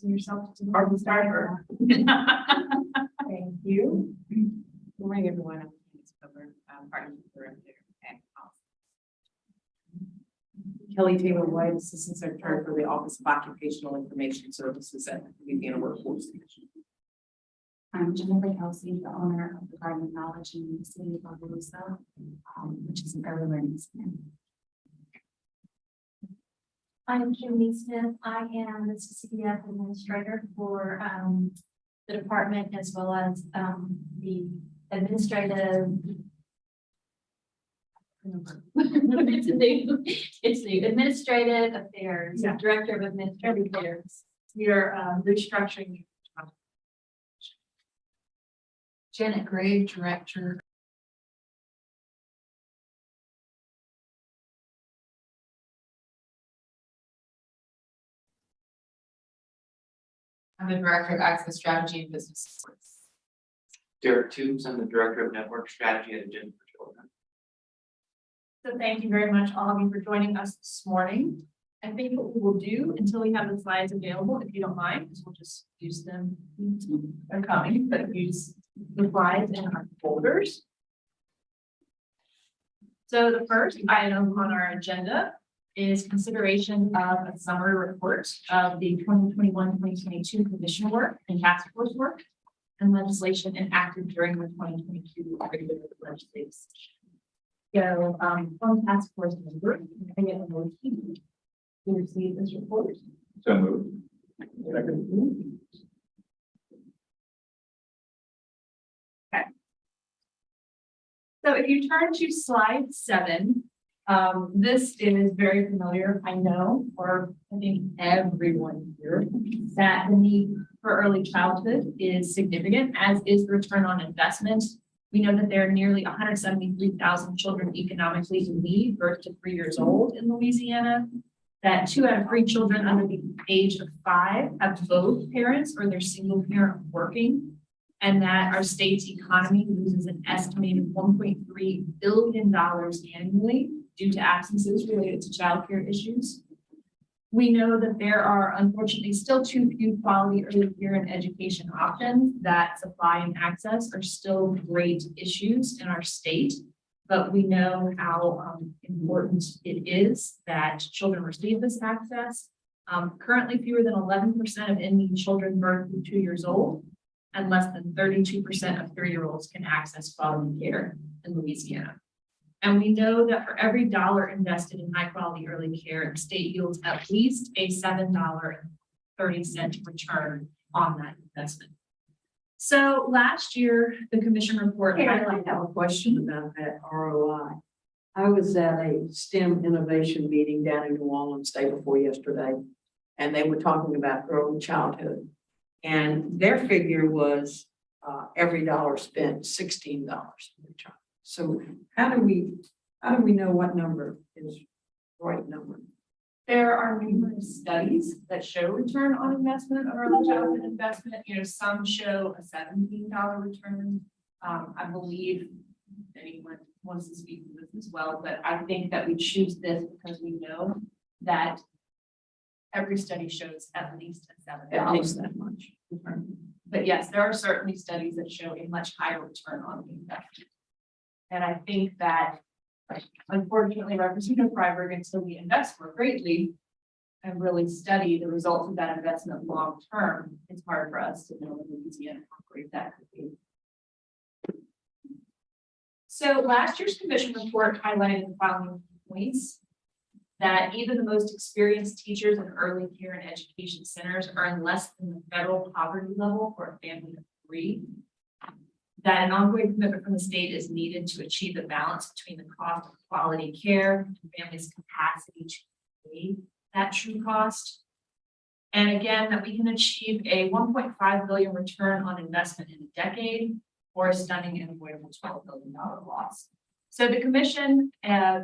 yourself to Martin Starter. Thank you. Good morning, everyone. I'm Candace Cover, Partnership Director at Kelly Taylor White, Assistant Secretary for the Office of Occupational Information Services at the Louisiana Workforce Commission. I'm Jennifer Kelsey, the owner of the Garden of Knowledge in the city of Barbarossa, which is an early learning center. I'm Kimmy Smith. I am the CCDF administrator for the department as well as the administrative. it's the administrative affairs, director of administrative affairs. We are restructuring. Janet Gray, Director. I'm the Director of Access Strategy and Business Supports. Derek Tubes, I'm the Director of Network Strategy at Agenda for Children. So thank you very much, all of you, for joining us this morning. I think what we will do until we have the slides available, if you don't mind, is we'll just use them. They're coming, but use the slides in our folders. So the first item on our agenda is consideration of a summary report of the 2021-2022 commission work and task force work and legislation enacted during the 2022 regular legislative session. So, from task force member, I get a motion to receive this report. So moved. Okay. So if you turn to slide 7, this is very familiar, I know, for I think everyone here, that the need for early childhood is significant, as is the return on investment. We know that there are nearly 173,000 children economically in need, birth to 3 years old in Louisiana, that 2 out of 3 children under the age of 5 have both parents or their single parent working, and that our state's economy loses an estimated $1.3 billion annually due to absences related to childcare issues. We know that there are unfortunately still too few quality early care and education options, that supply and access are still great issues in our state, but we know how important it is that children receive this access. Currently, fewer than 11% of Indian children birth to 2 years old, and less than 32% of 3-year-olds can access quality care in Louisiana. And we know that for every dollar invested in high quality early care, the state yields at least a $7.30 return on that investment. So last year, the commission report. I have a question about that ROI. I was at a STEM innovation meeting down in New Orleans day before yesterday, and they were talking about early childhood. And their figure was every dollar spent, $16 per child. So how do we know what number is the right number? There are numerous studies that show return on investment of early childhood investment. You know, some show a $17 return. I believe anyone wants to speak to this as well, but I think that we choose this because we know that every study shows at least a $7. At least that much. But yes, there are certainly studies that show a much higher return on the investment. And I think that, unfortunately, Representative Freiberg, until we invest more greatly and really study the results of that investment long term, it's hard for us to know in Louisiana how great that could be. So last year's commission report highlighted the following points: that even the most experienced teachers in early care and education centers earn less than the federal poverty level for a family of 3. That an ongoing commitment from the state is needed to achieve a balance between the cost of quality care and families' capacity to pay that true cost. And again, that we can achieve a $1.5 billion return on investment in a decade, or a stunning and avoidable $12 billion loss. So the commission,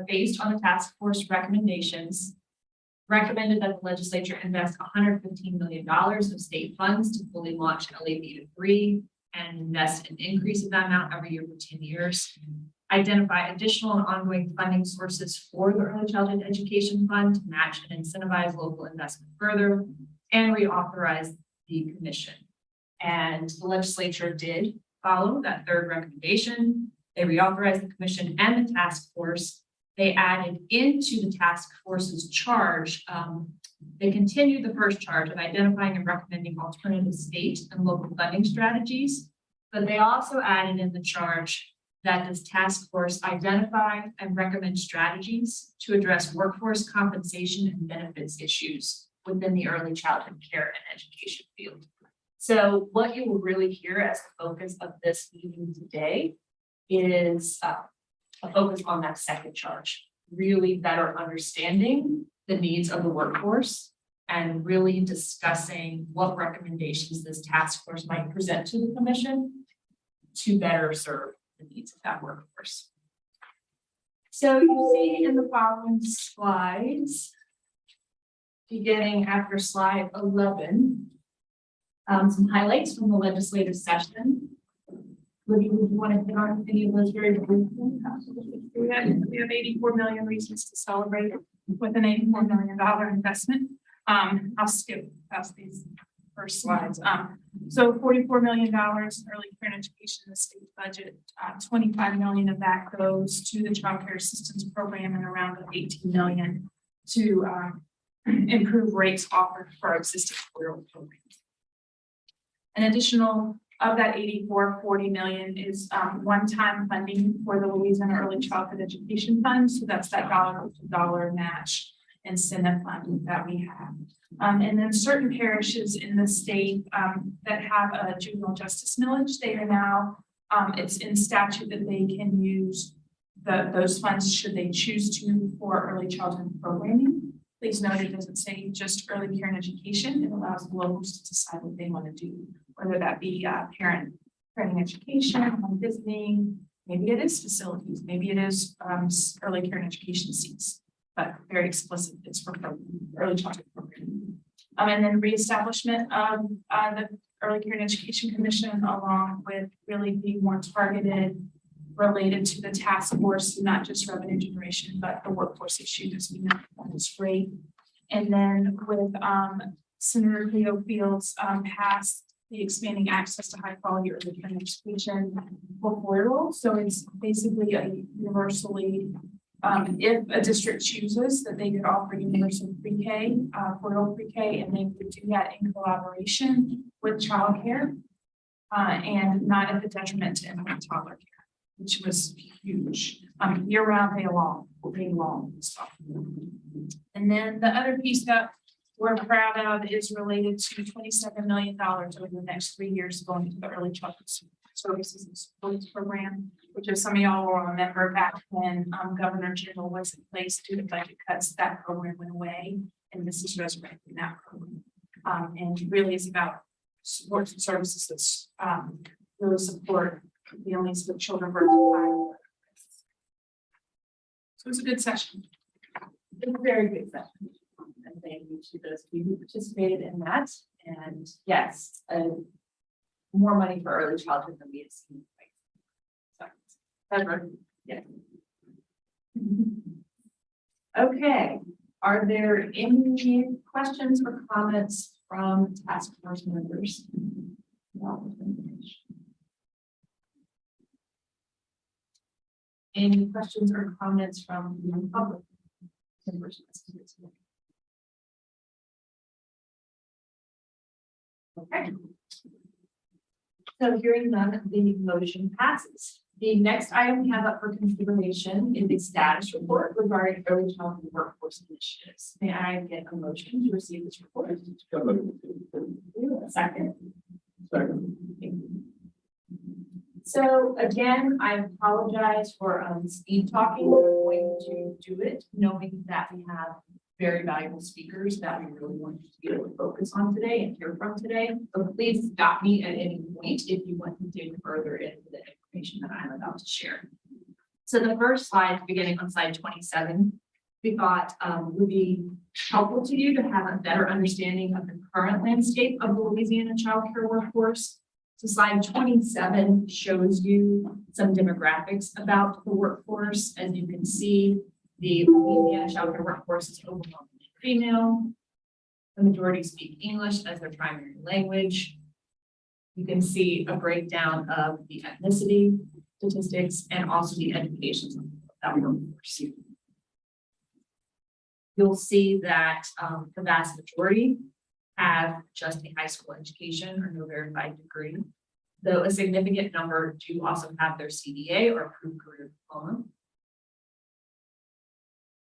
based on the task force recommendations, recommended that the legislature invest $115 million of state funds to fully launch LAB 3 and invest an increase of that amount every year for 10 years. Identify additional and ongoing funding sources for the Early Childhood Education Fund to match and incentivize local investment further, and reauthorize the commission. And the legislature did follow that third recommendation. They reauthorized the commission and the task force. They added into the task force's charge, they continued the first charge of identifying and recommending alternative state and local funding strategies. But they also added in the charge that this task force identify and recommend strategies to address workforce compensation and benefits issues within the early childhood care and education field. So what you will really hear as the focus of this meeting today is a focus on that second charge, really better understanding the needs of the workforce and really discussing what recommendations this task force might present to the commission to better serve the needs of that workforce. So you see in the following slides, beginning after slide 11, some highlights from the legislative session. Would you want to hit on any of those very briefly? We have 84 million reasons to celebrate with an $84 million investment. I'll skip past these first slides. So $44 million early care and education in the state budget. 25 million of that goes to the child care assistance program and around 18 million to improve rates offered for our existing rural programs. An additional of that 40 million is one-time funding for the Louisiana Early Childhood Education Fund. So that's that dollar match incentive fund that we have. And then certain parishes in the state that have a juvenile justice millage, they are now, it's in statute that they can use those funds should they choose to for early childhood programming. Please note it doesn't say just early care and education. It allows the locals to decide what they want to do, whether that be parenting education, home visiting, maybe it is facilities, maybe it is early care and education seats, but very explicit, it's for early childhood programming. And then reestablishment of the Early Care and Education Commission, along with really being more targeted related to the task force, not just revenue generation, but the workforce issue, as we know that is great. And then with Senator Cleo Fields passed the expanding access to high quality early care education affordable. So it's basically a universally, if a district chooses that they could offer universal pre-K, affordable pre-K, and they would do that in collaboration with childcare and not at the detriment to infant toddler care, which was huge. Year-round, day long stuff. And then the other piece that we're proud of is related to $27 million over the next 3 years going to the early childhood services and supports program, which is some of y'all will remember back when Governor General was in place due to budget cuts, that program went away, and this is resurrecting that program. And really is about supports and services that really support families with children birth to 5. So it's a good session. It's a very good session. And thank you to those of you who participated in that. And yes, more money for early childhood than we have seen. So, ever, yeah. Okay, are there any questions or comments from task force members? Any questions or comments from the public? Okay. So hearing none, the motion passes. The next item we have up for consideration is a status report regarding early childhood workforce initiatives. May I get a motion to receive this report? A second. So again, I apologize for speed talking. We're going to do it knowing that we have very valuable speakers that we really want you to be able to focus on today and hear from today. So please stop me at any point if you want to dig further into the information that I'm about to share. So the first slide, beginning on slide 27, we thought would be helpful to you to have a better understanding of the current landscape of the Louisiana child care workforce. So slide 27 shows you some demographics about the workforce. As you can see, the Louisiana child care workforce is overwhelmingly female. The majority speak English as their primary language. You can see a breakdown of the ethnicity statistics and also the education that workforce. You'll see that the vast majority have just a high school education or no verified degree, though a significant number do also have their CDA or approved career diploma.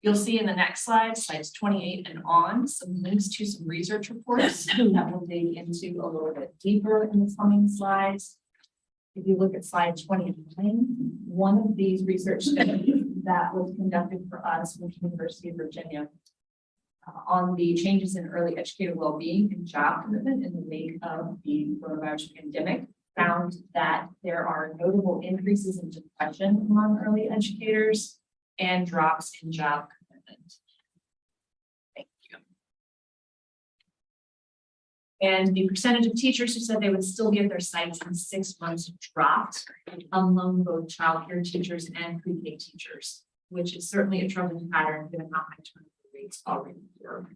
You'll see in the next slide, slides 28 and on, some links to some research reports that we'll dig into a little bit deeper in the coming slides. If you look at slide 29, one of these research studies that was conducted for us with the University of Virginia on the changes in early educator well-being and job commitment in the wake of the coronavirus pandemic found that there are notable increases in depression among early educators and drops in job commitment. Thank you. And the percentage of teachers who said they would still get their sites in 6 months dropped among both childcare teachers and pre-K teachers, which is certainly a troubling pattern given how high turnover rates already were.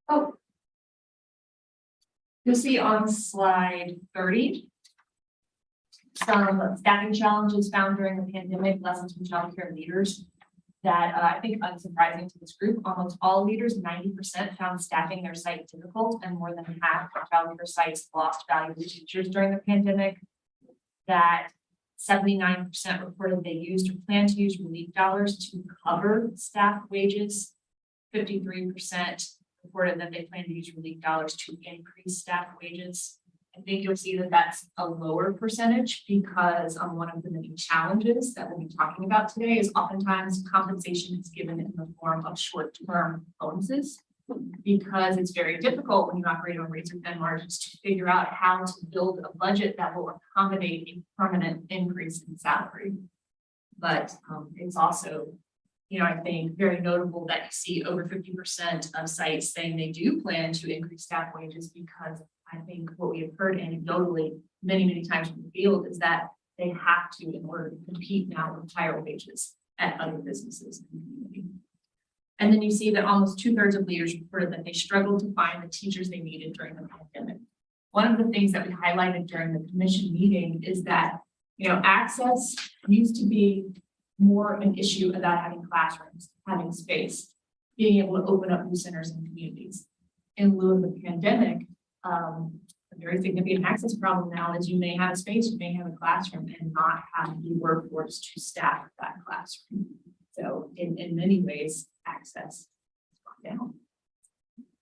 Oh. You'll see on slide 30 some staffing challenges found during the pandemic, lessons from childcare leaders that I think unsurprising to this group. Almost all leaders, 90%, found staffing their site difficult, and more than half of childcare sites lost valuable teachers during the pandemic. That 79% reported they used or plan to use relief dollars to cover staff wages. 53% reported that they plan to use relief dollars to increase staff wages. I think you'll see that that's a lower percentage because one of the many challenges that we'll be talking about today is oftentimes compensation is given in the form of short-term bonuses, because it's very difficult when you operate on razor-thin margins to figure out how to build a budget that will accommodate a permanent increase in salary. But it's also, I think very notable that you see over 50% of sites saying they do plan to increase staff wages, because I think what we have heard anecdotally many times from the field is that they have to in order to compete now with higher wages at other businesses in the community. And then you see that almost 2/3 of leaders reported that they struggled to find the teachers they needed during the pandemic. One of the things that we highlighted during the commission meeting is that, access used to be more an issue about having classrooms, having space, being able to open up new centers and communities. In lieu of the pandemic, a very significant access problem now is you may have a space, you may have a classroom, and not have the workforce to staff that classroom. So in many ways, access has gone down.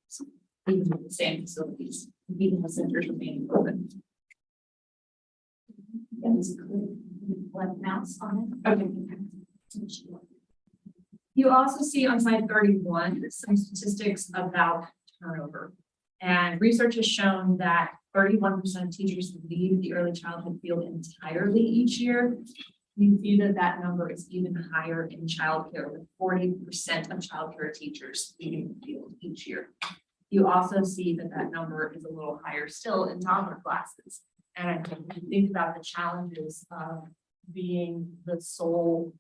So even with the same facilities, even the centers remaining open. Left mouse on it. Okay. You also see on slide 31 some statistics about turnover. And research has shown that 31% of teachers leave the early childhood field entirely each year. You see that number is even higher in childcare, with 40% of childcare teachers leaving the field each year. You also see that number is a little higher still in toddler classes. And I think when you think about the challenges of being the sole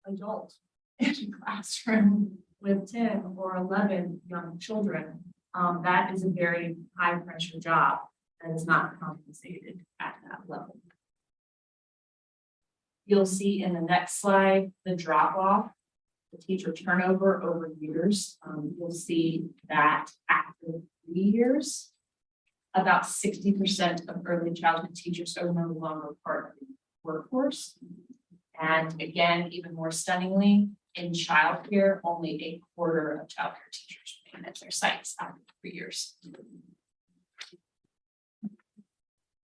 adult in a classroom with 10 or 11 young children, that is a very high pressure job that is not compensated at that level. You'll see in the next slide the drop off, the teacher turnover over years. You'll see that after 3 years, about 60% of early childhood teachers are no longer part of the workforce. And again, even more stunningly, in childcare, only 1/4 of childcare teachers remain at their sites after 3 years.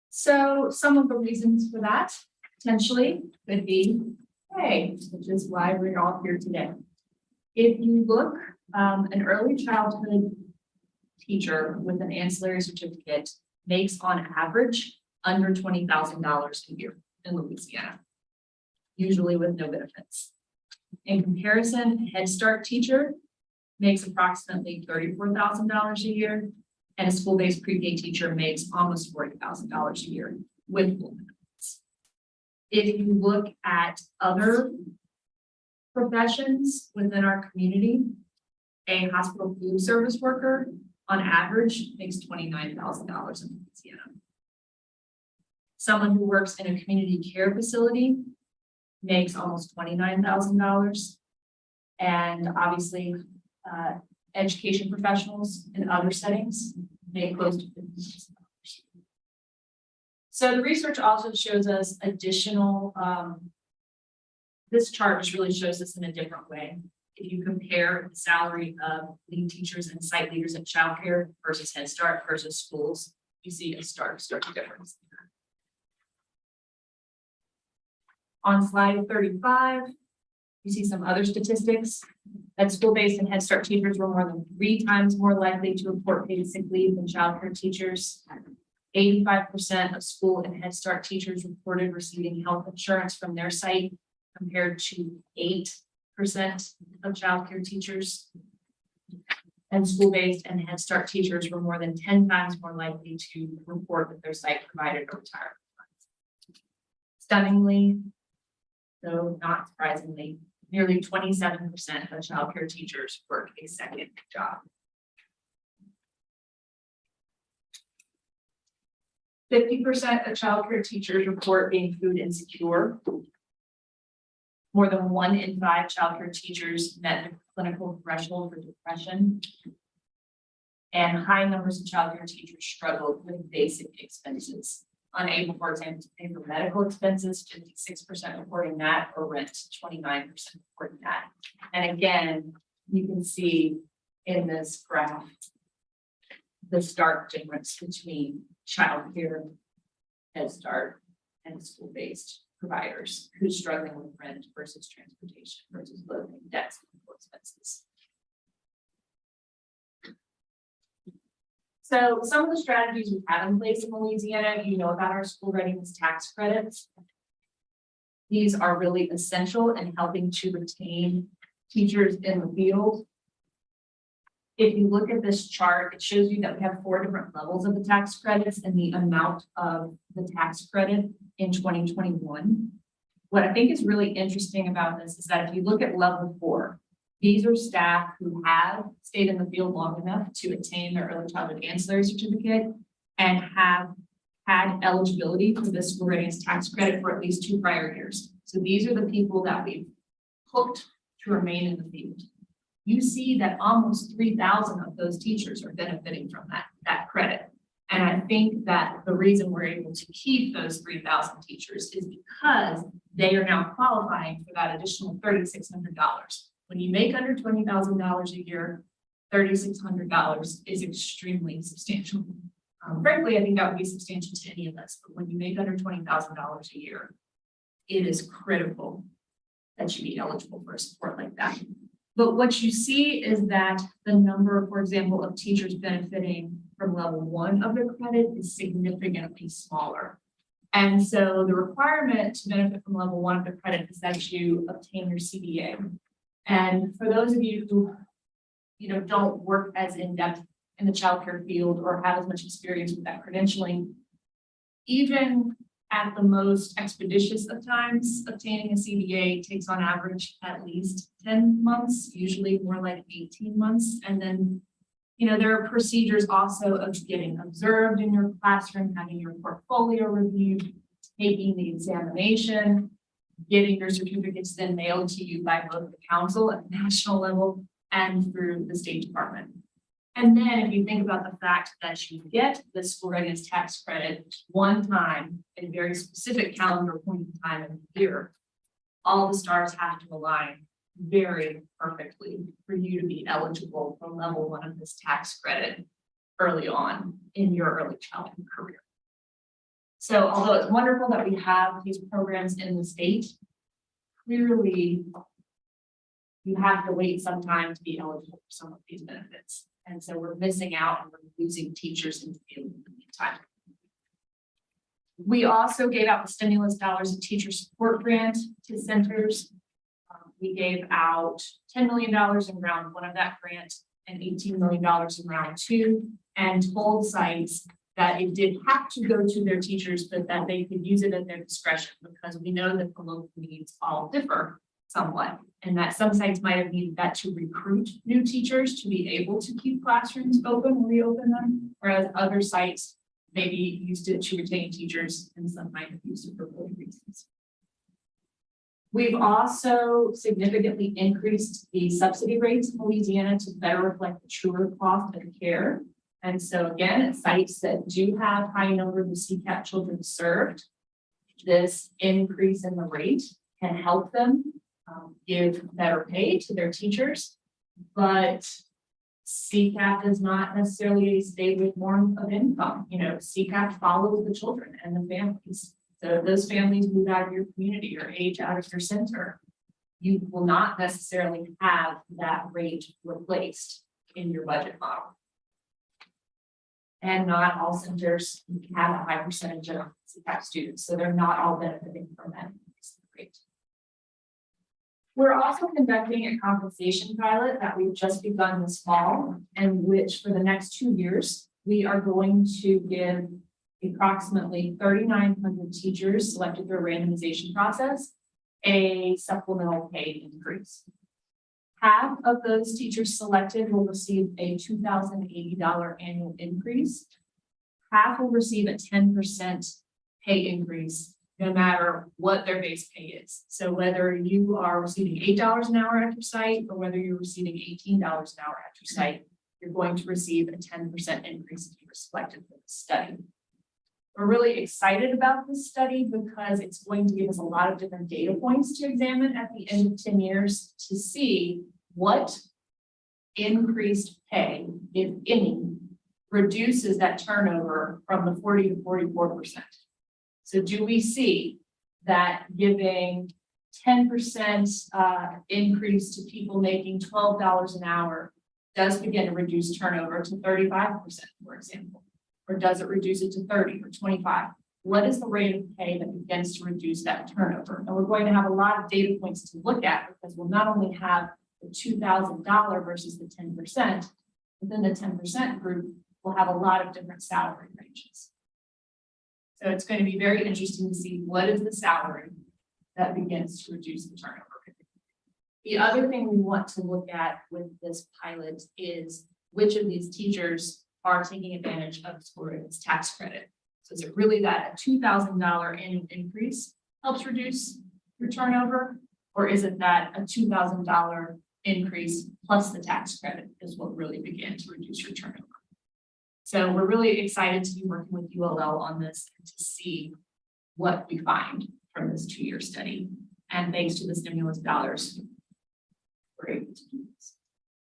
So some of the reasons for that potentially could be pay, which is why we're all here today. If you look, an early childhood teacher with an ancillary certificate makes on average under $20,000 a year in Louisiana, usually with no benefits. In comparison, a Head Start teacher makes approximately $34,000 a year, And a school-based pre-K teacher makes almost $40,000 a year with full benefits. If you look at other professions within our community, a hospital food service worker on average makes $29,000 in Louisiana. Someone who works in a community care facility makes almost $29,000. And obviously, education professionals in other settings make close to $50,000. So the research also shows us additional, this chart just really shows us in a different way. If you compare the salary of lead teachers and site leaders in childcare versus Head Start versus schools, you see a stark difference. On slide 35, you see some other statistics that school-based and Head Start teachers were more than 3 times more likely to report paid sick leave than childcare teachers. 85% of school and Head Start teachers reported receiving health insurance from their site compared to 8% of childcare teachers. And school-based and Head Start teachers were more than 10 times more likely to report that their site provided a retirement fund. Stunningly, though not surprisingly, nearly 27% of childcare teachers work a second job. 50% of childcare teachers report being food insecure. More than 1 in 5 childcare teachers met the clinical threshold for depression. And high numbers of childcare teachers struggled with basic expenses. Unable, for example, to pay for medical expenses, 56% reporting that, or rent, 29% reporting that. And again, you can see in this graph the stark difference between childcare, Head Start, and school-based providers who's struggling with rent versus transportation versus living, debts, and expenses. So some of the strategies we have in place in Louisiana, you know about our school readiness tax credits. These are really essential in helping to retain teachers in the field. If you look at this chart, it shows you that we have 4 different levels of the tax credits and the amount of the tax credit in 2021. What I think is really interesting about this is that if you look at level 4, these are staff who have stayed in the field long enough to attain their early childhood ancillary certificate and have had eligibility for the school readiness tax credit for at least 2 prior years. So these are the people that we've hooked to remain in the field. You see that almost 3,000 of those teachers are benefiting from that credit. And I think that the reason we're able to keep those 3,000 teachers is because they are now qualifying for that additional $3,600. When you make under $20,000 a year, $3,600 is extremely substantial. Frankly, I think that would be substantial to any of us, but when you make under $20,000 a year, it is critical that you be eligible for a support like that. But what you see is that the number, for example, of teachers benefiting from level 1 of the credit is significantly smaller. And so the requirement to benefit from level 1 of the credit is that you obtain your CDA. And for those of you who, don't work as in-depth in the childcare field or have as much experience with that credentialing, even at the most expeditious of times, obtaining a CDA takes on average at least 10 months, usually more like 18 months. And then, there are procedures also of getting observed in your classroom, having your portfolio reviewed, taking the examination, getting your certificates then mailed to you by both the council at the national level and through the State Department. And then if you think about the fact that you get the school readiness tax credit one time at a very specific calendar point in time in the year, all the stars have to align very perfectly for you to be eligible for level 1 of this tax credit early on in your early childhood career. So although it's wonderful that we have these programs in the state, clearly you have to wait some time to be eligible for some of these benefits. And so we're missing out and we're losing teachers in the field in the meantime. We also gave out the stimulus dollars and teacher support grant to centers. We gave out $10 million in round 1 of that grant and $18 million in round two, and told sites that it did have to go to their teachers, but that they could use it at their discretion, because we know that the local needs all differ somewhat. And that some sites might have needed that to recruit new teachers to be able to keep classrooms open, reopen them, whereas other sites maybe used it to retain teachers, and some might have used it for other reasons. We've also significantly increased the subsidy rates in Louisiana to better reflect the truer cost of care. And so again, at sites that do have high numbers of CCAP children served, this increase in the rate can help them give better pay to their teachers. But CCAP is not necessarily a stable form of income. You know, CCAP follows the children and the families. So if those families move out of your community or age out of your center, you will not necessarily have that rate replaced in your budget model. And not all centers have a high percentage of CCAP students, so they're not all benefiting from that rate. We're also conducting a compensation pilot that we've just begun this fall, and which for the next 2 years, we are going to give approximately 3,900 teachers selected through a randomization process a supplemental pay increase. Half of those teachers selected will receive a $2,080 annual increase. Half will receive a 10% pay increase, no matter what their base pay is. So whether you are receiving $8 an hour at your site, or whether you're receiving $18 an hour at your site, you're going to receive a 10% increase if you're selected for the study. We're really excited about this study because it's going to give us a lot of different data points to examine at the end of 10 years to see what increased pay, if any, reduces that turnover from the 40 to 44%. So do we see that giving 10% increase to people making $12 an hour does begin to reduce turnover to 35%, for example? Or does it reduce it to 30 or 25? What is the rate of pay that begins to reduce that turnover? And we're going to have a lot of data points to look at, because we'll not only have the $2,000 versus the 10%, within the 10% group, we'll have a lot of different salary ranges. So it's going to be very interesting to see what is the salary that begins to reduce the turnover. The other thing we want to look at with this pilot is which of these teachers are taking advantage of school readiness tax credit. So is it really that a $2,000 annual increase helps reduce your turnover, or is it that a $2,000 increase plus the tax credit is what really began to reduce your turnover? So we're really excited to be working with ULL on this and to see what we find from this 2-year study. And thanks to the stimulus dollars, we're able to do this.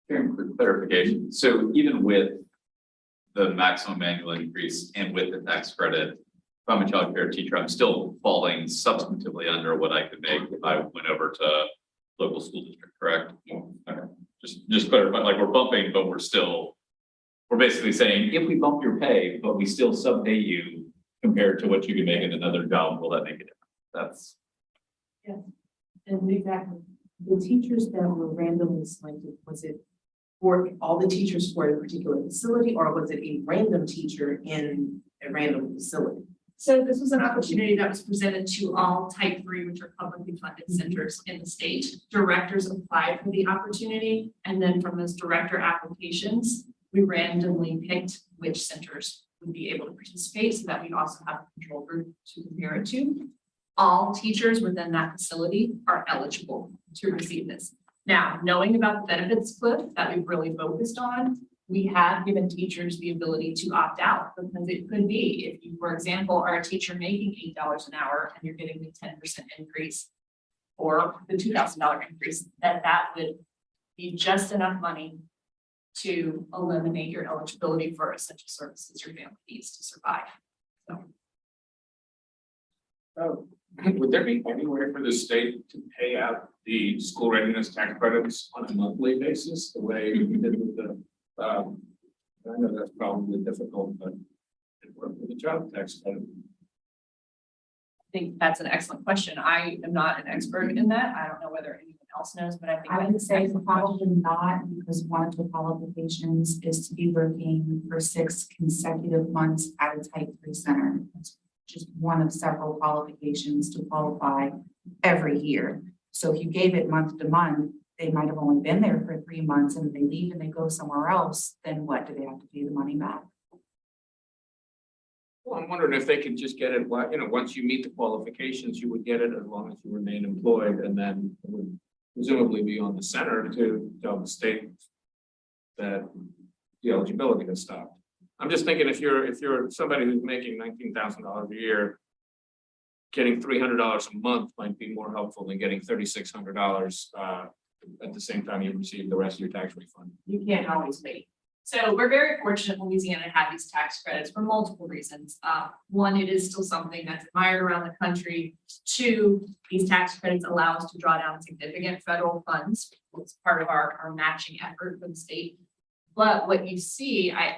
Very quick clarification. So even with the maximum annual increase and with the tax credit, if I'm a child care teacher, I'm still falling substantively under what I could make if I went over to local school district, correct? Okay. Just clarify, like we're bumping, but we're basically saying if we bump your pay, but we still sub-pay you compared to what you can make in another job, will that make a difference? That's. Yeah, and exactly. The teachers that were randomly selected, was it for all the teachers for a particular facility, or was it a random teacher in a random facility? So this was an opportunity that was presented to all type 3, which are publicly funded centers in the state. Directors applied for the opportunity, and then from those director applications, we randomly picked which centers would be able to participate, so that we also have a control group to compare it to. All teachers within that facility are eligible to receive this. Now, knowing about the benefits cliff that we've really focused on, we have given teachers the ability to opt out, because it could be if you, for example, are a teacher making $8 an hour and you're getting the 10% increase or the $2,000 increase, that would be just enough money to eliminate your eligibility for essential services your family needs to survive. So. Would there be anywhere for the state to pay out the school readiness tax credits on a monthly basis, the way we did with the, I know that's probably difficult, but it worked with the child tax credit. I think that's an excellent question. I am not an expert in that. I don't know whether anyone else knows, but I think. I would say probably not, because one of the qualifications is to be working for 6 consecutive months at a type 3 center. That's just one of several qualifications to qualify every year. So if you gave it month to month, they might have only been there for 3 months, and if they leave and they go somewhere else, then what, do they have to pay the money back? Well, I'm wondering if they could just get it, once you meet the qualifications, you would get it as long as you remain employed, and then it would presumably be on the center to tell the state that the eligibility has stopped. I'm just thinking if you're somebody who's making $19,000 a year, getting $300 a month might be more helpful than getting $3,600 at the same time you receive the rest of your tax refund. You can't always wait. So we're very fortunate in Louisiana to have these tax credits for multiple reasons. One, it is still something that's admired around the country. 2, these tax credits allow us to draw down significant federal funds. It's part of our matching effort for the state. But what you see, I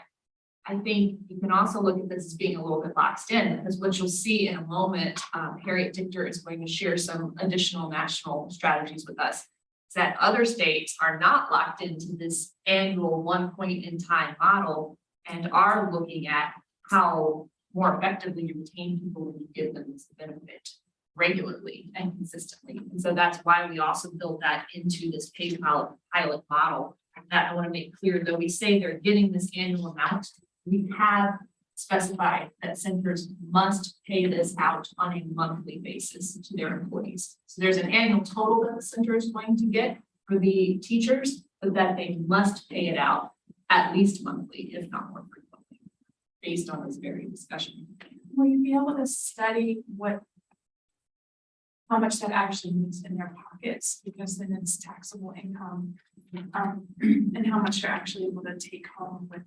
think you can also look at this as being a little bit boxed in, because what you'll see in a moment, Harriet Dichter is going to share some additional national strategies with us. That other states are not locked into this annual one point in time model and are looking at how more effectively you retain people when you give them this benefit regularly and consistently. And so that's why we also built that into this pay pilot model. That I want to make clear, though we say they're getting this annual amount, we have specified that centers must pay this out on a monthly basis to their employees. So there's an annual total that the center is going to get for the teachers, but that they must pay it out at least monthly, if not more frequently, based on this very discussion. Will you be able to study how much that actually means in their pockets? Because then it's taxable income, and how much they're actually able to take home with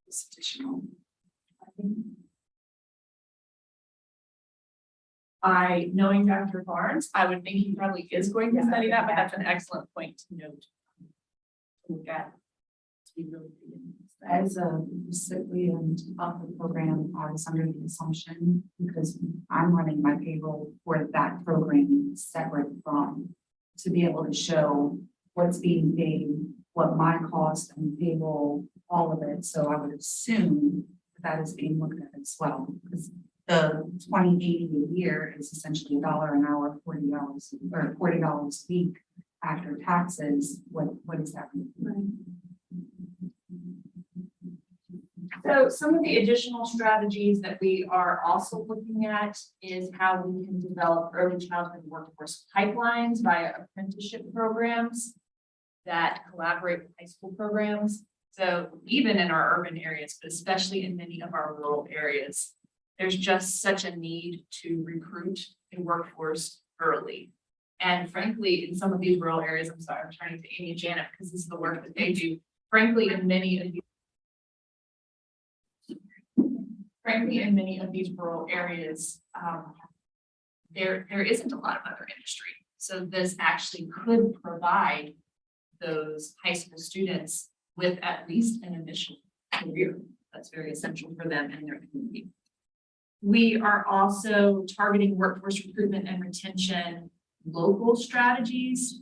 this additional. By knowing Dr. Barnes, I would think he probably is going to study that, but that's an excellent point to note. To look at. As a recipient of the program, I was under the assumption, because I'm running my payroll for that program separate from, to be able to show what's being paid, what my cost and payroll, all of it. So I would assume that is being looked at as well, because the $20.80 a year is essentially $1 an hour, $40 or $40 a week after taxes. What is that? So some of the additional strategies that we are also looking at is how we can develop early childhood workforce pipelines via apprenticeship programs that collaborate with high school programs. So even in our urban areas, but especially in many of our rural areas, there's just such a need to recruit a workforce early. And frankly, in some of these rural areas, I'm sorry, I'm turning to Amy and Janet because this is the work that they do. Frankly, in many of these rural areas, there isn't a lot of other industry. So this actually could provide those high school students with at least an initial career that's very essential for them and their community. We are also targeting workforce recruitment and retention local strategies,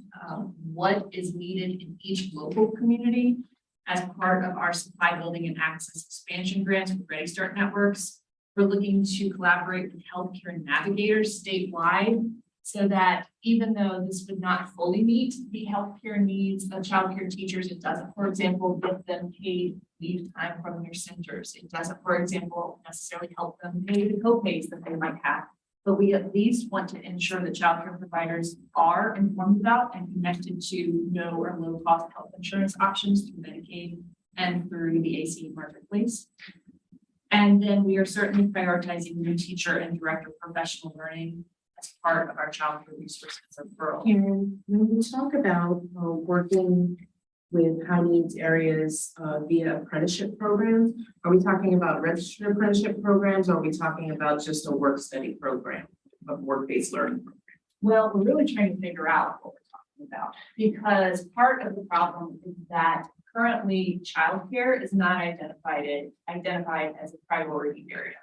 what is needed in each local community as part of our supply building and access expansion grants with Ready Start networks. We're looking to collaborate with healthcare navigators statewide so that even though this would not fully meet the healthcare needs of childcare teachers, it doesn't, for example, give them paid leave time from their centers. It doesn't, for example, necessarily help them pay the co-pays that they might have. But we at least want to ensure that childcare providers are informed about and connected to no or low cost health insurance options through Medicaid and through the ACA marketplace. And then we are certainly prioritizing new teacher and director professional learning as part of our childcare resources referral. And when we talk about working with high needs areas via apprenticeship programs, are we talking about registered apprenticeship programs? Or are we talking about just a work study program, a work-based learning program? Well, we're really trying to figure out what we're talking about, because part of the problem is that currently childcare is not identified as a priority area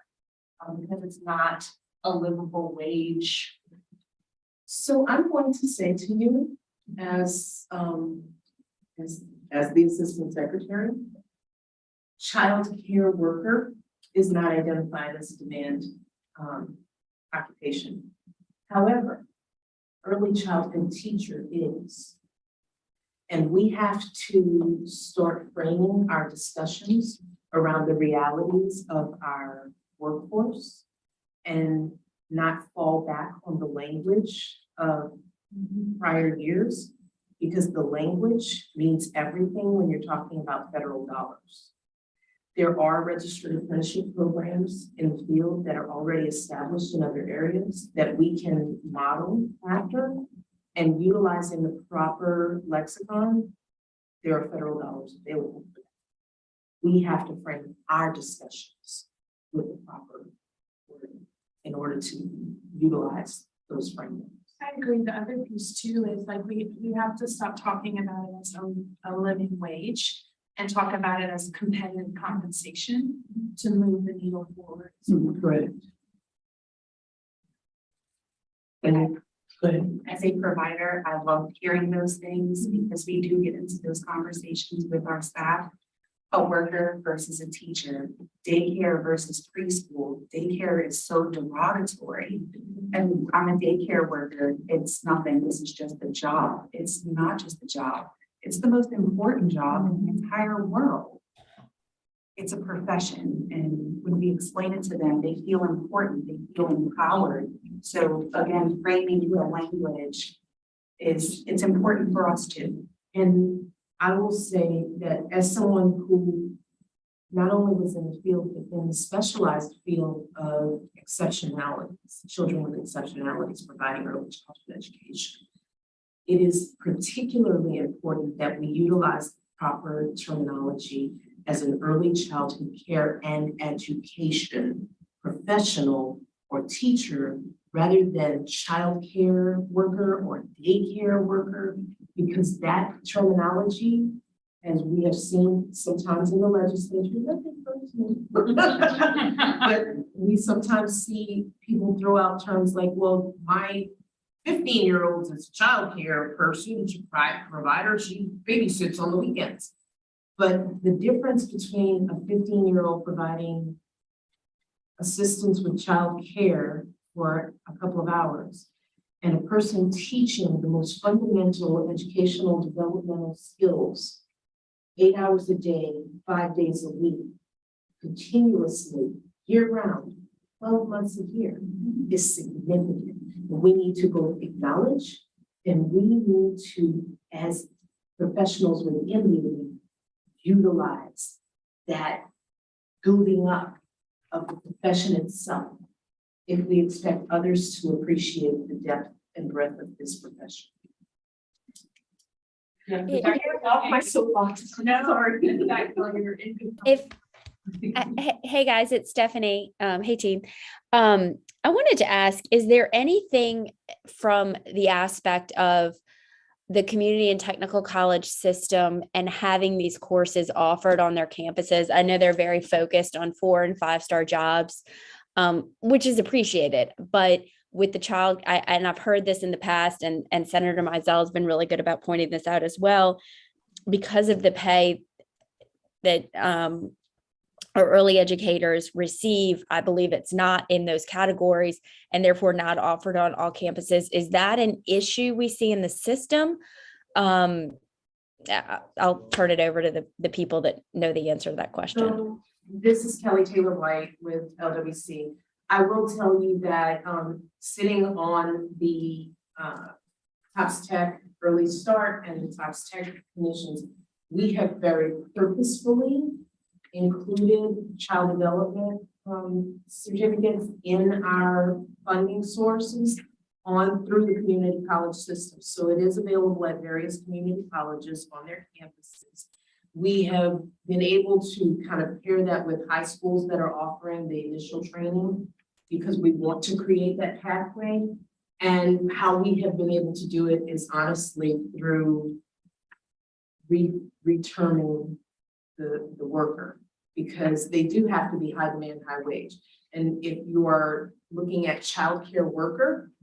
because it's not a livable wage. So I'm going to say to you as, as the assistant secretary, child care worker is not identified as a demand, occupation. However, early childhood teacher is. And we have to start framing our discussions around the realities of our workforce and not fall back on the language of prior years, because the language means everything when you're talking about federal dollars. There are registered apprenticeship programs in the field that are already established in other areas that we can model after, and utilizing the proper lexicon, there are federal dollars available. We have to frame our discussions with the proper wording in order to utilize those frameworks. I agree. The other piece too is like we have to stop talking about it as a living wage and talk about it as competitive compensation to move the needle forward. Correct. And good. As a provider, I love hearing those things because we do get into those conversations with our staff. A worker versus a teacher, daycare versus preschool. Daycare is so derogatory. And I'm a daycare worker. It's nothing. This is just a job. It's not just a job. It's the most important job in the entire world. It's a profession. And when we explain it to them, they feel important. They feel empowered. So again, framing the language it's important for us too. And I will say that as someone who not only was in the field, but in the specialized field of exceptionalities, children with exceptionalities, providing early childhood education, it is particularly important that we utilize the proper terminology as an early childhood care and education professional or teacher, rather than child care worker or daycare worker, because that terminology, as we have seen sometimes in the legislature, nothing personal, but we sometimes see people throw out terms like, well, my 15-year-old is a child care person, she's a private provider, she babysits on the weekends. But the difference between a 15-year-old providing assistance with child care for a couple of hours and a person teaching the most fundamental educational developmental skills 8 hours a day, 5 days a week, continuously, year-round, 12 months a year is significant. We need to both acknowledge and we need to, as professionals within the utilize that building up of the profession itself if we expect others to appreciate the depth and breadth of this profession. Off my soapbox. No, sorry. If, hey guys, it's Stephanie. Hey team. I wanted to ask, is there anything from the aspect of the community and technical college system and having these courses offered on their campuses? I know they're very focused on 4- and 5-star jobs, which is appreciated, but with the child, and I've heard this in the past, and Senator Mizell has been really good about pointing this out as well, because of the pay that our early educators receive, I believe it's not in those categories and therefore not offered on all campuses. Is that an issue we see in the system? I'll turn it over to the people that know the answer to that question. So this is Kelly Taylor White with LWC. I will tell you that sitting on the TOPS Tech Early Start and the TOPS Tech commissions, we have very purposefully included child development certificates in our funding sources through the community college system. So it is available at various community colleges on their campuses. We have been able to kind of pair that with high schools that are offering the initial training because we want to create that pathway. And how we have been able to do it is honestly through returning the worker, because they do have to be high demand, high wage. And if you are looking at childcare worker,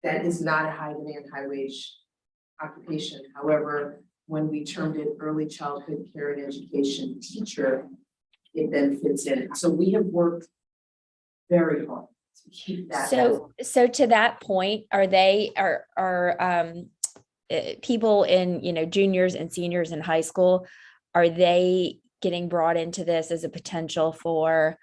that is not a high demand, high wage occupation. However, when we termed it early childhood care and education teacher, it then fits in. So we have worked very hard to keep that. So to that point, are people in, juniors and seniors in high school, are they getting brought into this as a potential for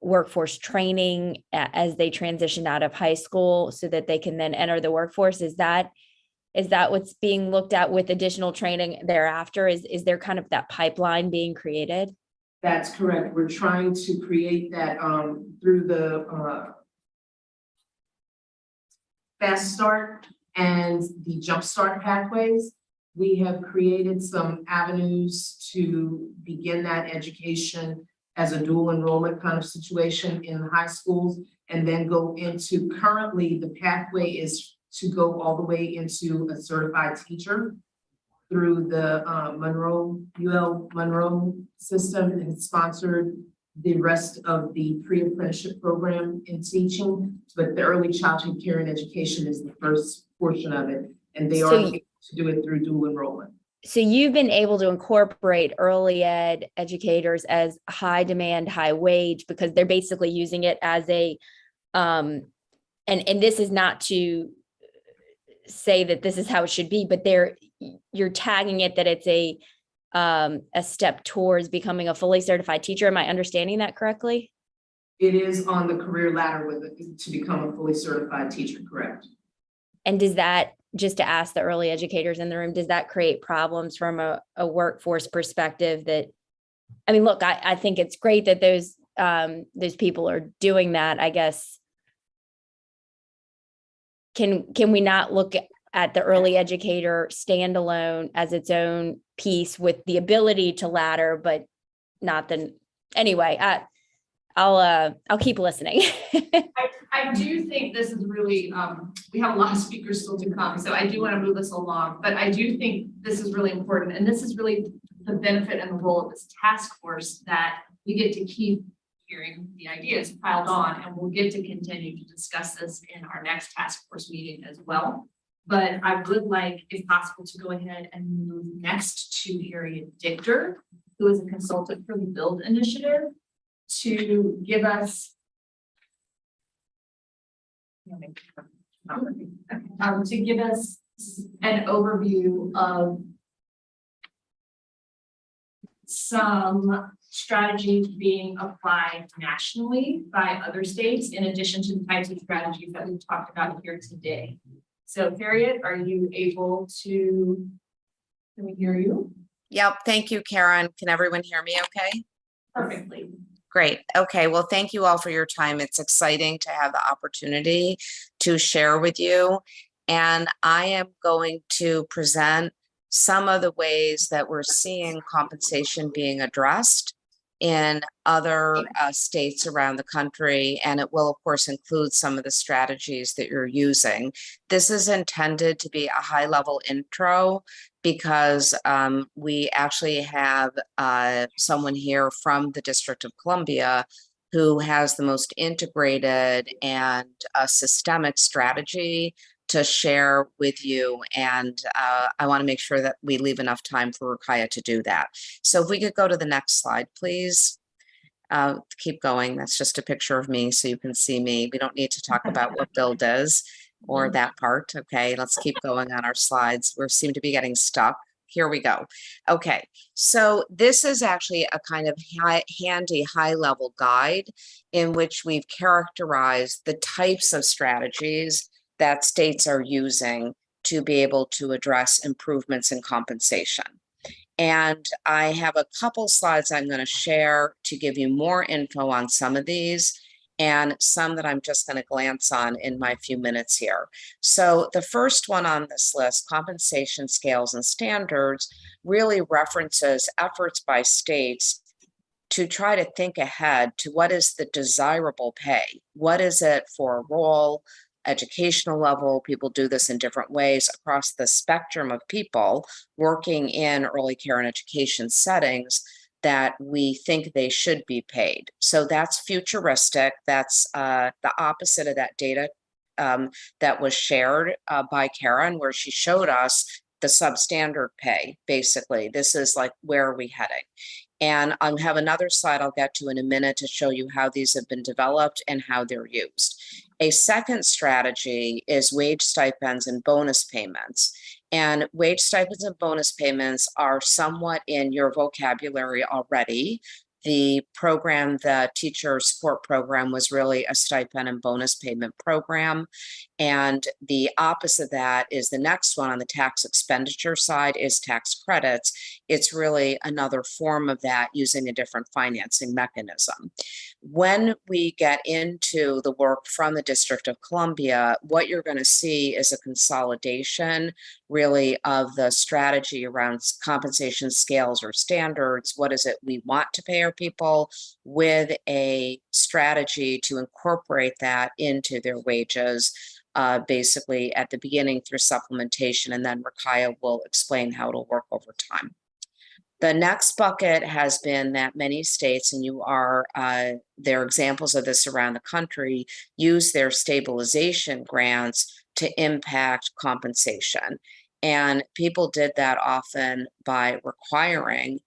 workforce training as they transition out of high school so that they can then enter the workforce? Is that what's being looked at with additional training thereafter? Is there kind of that pipeline being created? That's correct. We're trying to create that through the Fast Start and the Jump Start pathways. We have created some avenues to begin that education as a dual enrollment kind of situation in high schools, and then go into, currently the pathway is to go all the way into a certified teacher through the Monroe system, and it's sponsored the rest of the pre-apprenticeship program in teaching, but the early childhood care and education is the first portion of it, and they are able to do it through dual enrollment. So you've been able to incorporate early ed educators as high demand, high wage, because they're basically using it as a, and this is not to say that this is how it should be, but you're tagging it that it's a step towards becoming a fully certified teacher. Am I understanding that correctly? It is on the career ladder to become a fully certified teacher, correct? And does that, just to ask the early educators in the room, does that create problems from a workforce perspective? That, I mean, look, I think it's great that those people are doing that. I guess, can we not look at the early educator standalone as its own piece with the ability to ladder, but not anyway, I'll keep listening. I do think this is really, we have a lot of speakers still to come, so I do want to move this along, but I do think this is really important. And this is really the benefit and the role of this task force, that we get to keep hearing the ideas piled on, and we'll get to continue to discuss this in our next task force meeting as well. But I would like, if possible, to go ahead and move next to Harriet Dichter, who is a consultant for the Build Initiative, to give us an overview of some strategies being applied nationally by other states, in addition to the types of strategies that we've talked about here today. So Harriet, are you able to, can we hear you? Yep. Thank you, Karen. Can everyone hear me okay? Perfectly. Great. Okay. Well, thank you all for your time. It's exciting to have the opportunity to share with you. And I am going to present some of the ways that we're seeing compensation being addressed in other states around the country. And it will, of course, include some of the strategies that you're using. This is intended to be a high-level intro because we actually have someone here from the District of Columbia who has the most integrated and systemic strategy to share with you. And I want to make sure that we leave enough time for Rukiah to do that. So if we could go to the next slide, please. Keep going. That's just a picture of me so you can see me. We don't need to talk about what Build is or that part. Okay, let's keep going on our slides. We seem to be getting stuck. Here we go. Okay, so this is actually a kind of handy high-level guide in which we've characterized the types of strategies that states are using to be able to address improvements in compensation. And I have a couple slides I'm going to share to give you more info on some of these, and some that I'm just going to glance on in my few minutes here. So the first one on this list, compensation scales and standards, really references efforts by states to try to think ahead to what is the desirable pay. What is it for a role, educational level? People do this in different ways across the spectrum of people working in early care and education settings that we think they should be paid. So that's futuristic. That's the opposite of that data that was shared by Karen, where she showed us the substandard pay. Basically, this is like, where are we heading? And I'll have another slide I'll get to in a minute to show you how these have been developed and how they're used. A second strategy is wage stipends and bonus payments. And wage stipends and bonus payments are somewhat in your vocabulary already. The program, the teacher support program, was really a stipend and bonus payment program. And the opposite of that is the next one on the tax expenditure side is tax credits. It's really another form of that using a different financing mechanism. When we get into the work from the District of Columbia, what you're going to see is a consolidation really of the strategy around compensation scales or standards. What is it we want to pay our people, with a strategy to incorporate that into their wages, basically at the beginning through supplementation, and then Rakaya will explain how it'll work over time. The next bucket has been that many states, and there are examples of this around the country, use their stabilization grants to impact compensation. And people did that often by requiring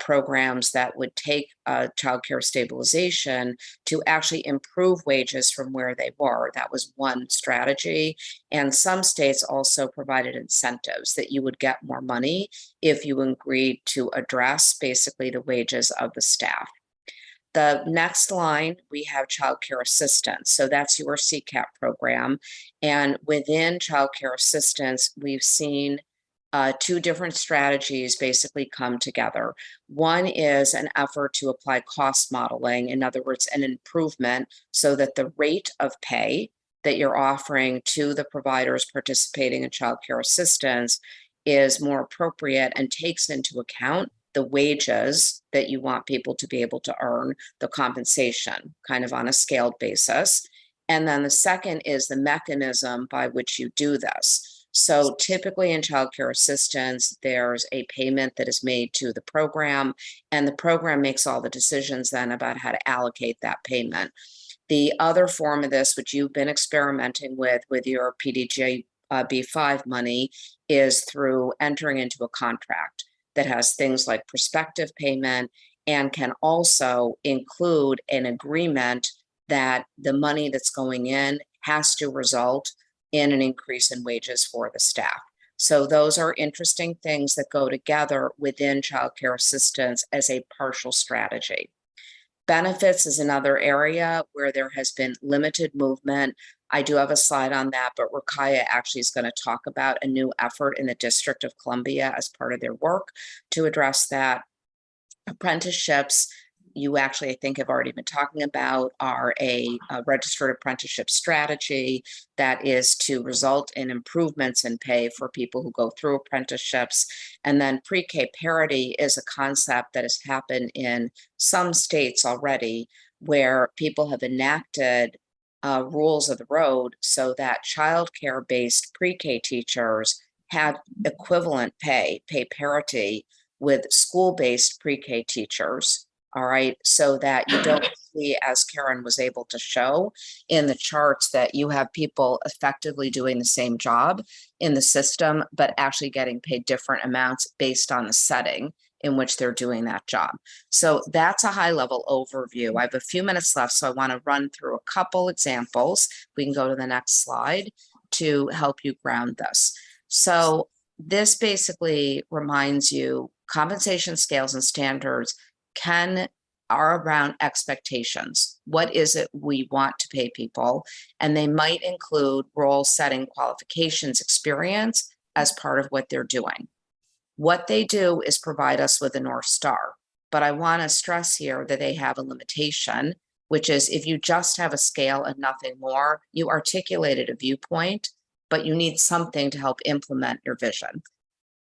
programs that would take childcare stabilization to actually improve wages from where they were. That was one strategy. And some states also provided incentives that you would get more money if you agreed to address basically the wages of the staff. The next line, we have childcare assistance. So that's your CCAP program. And within childcare assistance, we've seen two different strategies basically come together. One is an effort to apply cost modeling, in other words, an improvement so that the rate of pay that you're offering to the providers participating in childcare assistance is more appropriate and takes into account the wages that you want people to be able to earn, the compensation, kind of on a scaled basis. And then the second is the mechanism by which you do this. So typically in childcare assistance, there's a payment that is made to the program, and the program makes all the decisions then about how to allocate that payment. The other form of this, which you've been experimenting with your PDJ B5 money, is through entering into a contract that has things like prospective payment and can also include an agreement that the money that's going in has to result in an increase in wages for the staff. So those are interesting things that go together within childcare assistance as a partial strategy. Benefits is another area where there has been limited movement. I do have a slide on that, but Rakaya actually is going to talk about a new effort in the District of Columbia as part of their work to address that. Apprenticeships, you actually, I think, have already been talking about, are a registered apprenticeship strategy that is to result in improvements in pay for people who go through apprenticeships. And then pre-K parity is a concept that has happened in some states already, where people have enacted rules of the road so that childcare-based pre-K teachers have equivalent pay parity with school-based pre-K teachers. All right, so that you don't see, as Karen was able to show in the charts, that you have people effectively doing the same job in the system, but actually getting paid different amounts based on the setting in which they're doing that job. So that's a high-level overview. I have a few minutes left, so I want to run through a couple examples. We can go to the next slide to help you ground this. So this basically reminds you, compensation scales and standards are around expectations. What is it we want to pay people? And they might include role setting, qualifications, experience as part of what they're doing. What they do is provide us with a North Star. But I want to stress here that they have a limitation, which is if you just have a scale and nothing more, you articulated a viewpoint, but you need something to help implement your vision.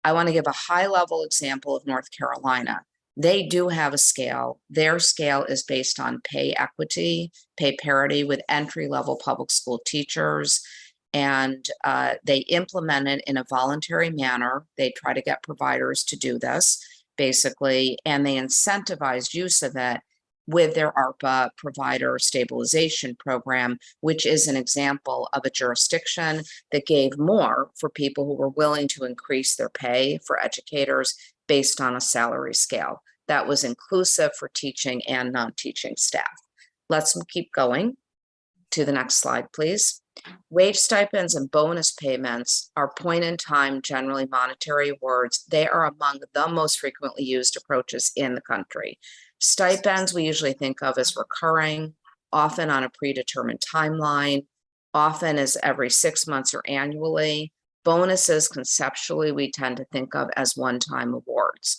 I want to give a high-level example of North Carolina. They do have a scale. Their scale is based on pay equity, pay parity with entry-level public school teachers, and they implement it in a voluntary manner. They try to get providers to do this, basically, and they incentivize use of it with their ARPA provider stabilization program, which is an example of a jurisdiction that gave more for people who were willing to increase their pay for educators based on a salary scale. That was inclusive for teaching and non-teaching staff. Let's keep going to the next slide, please. Wage stipends and bonus payments are point in time, generally monetary awards. They are among the most frequently used approaches in the country. Stipends we usually think of as recurring, often on a predetermined timeline, often as every 6 months or annually. Bonuses, conceptually, we tend to think of as one-time awards.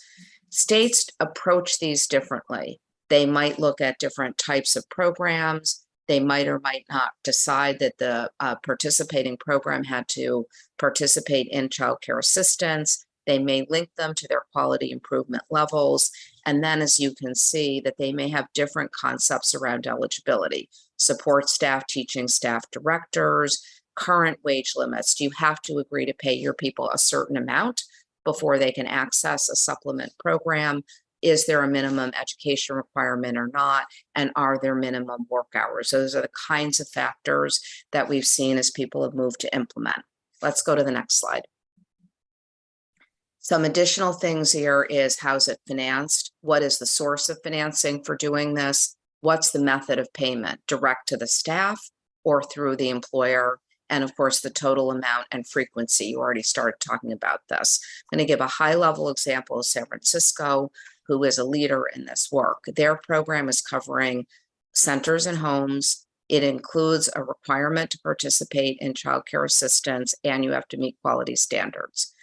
States approach these differently. They might look at different types of programs. They might or might not decide that the participating program had to participate in childcare assistance. They may link them to their quality improvement levels. And then, as you can see, that they may have different concepts around eligibility. Support staff, teaching staff, directors, current wage limits. Do you have to agree to pay your people a certain amount before they can access a supplement program? Is there a minimum education requirement or not? And are there minimum work hours? Those are the kinds of factors that we've seen as people have moved to implement. Let's go to the next slide. Some additional things here is how's it financed? What is the source of financing for doing this? What's the method of payment? Direct to the staff or through the employer? And of course, the total amount and frequency. You already started talking about this. I'm going to give a high-level example of San Francisco, who is a leader in this work. Their program is covering centers and homes. It includes a requirement to participate in childcare assistance, and you have to meet quality standards.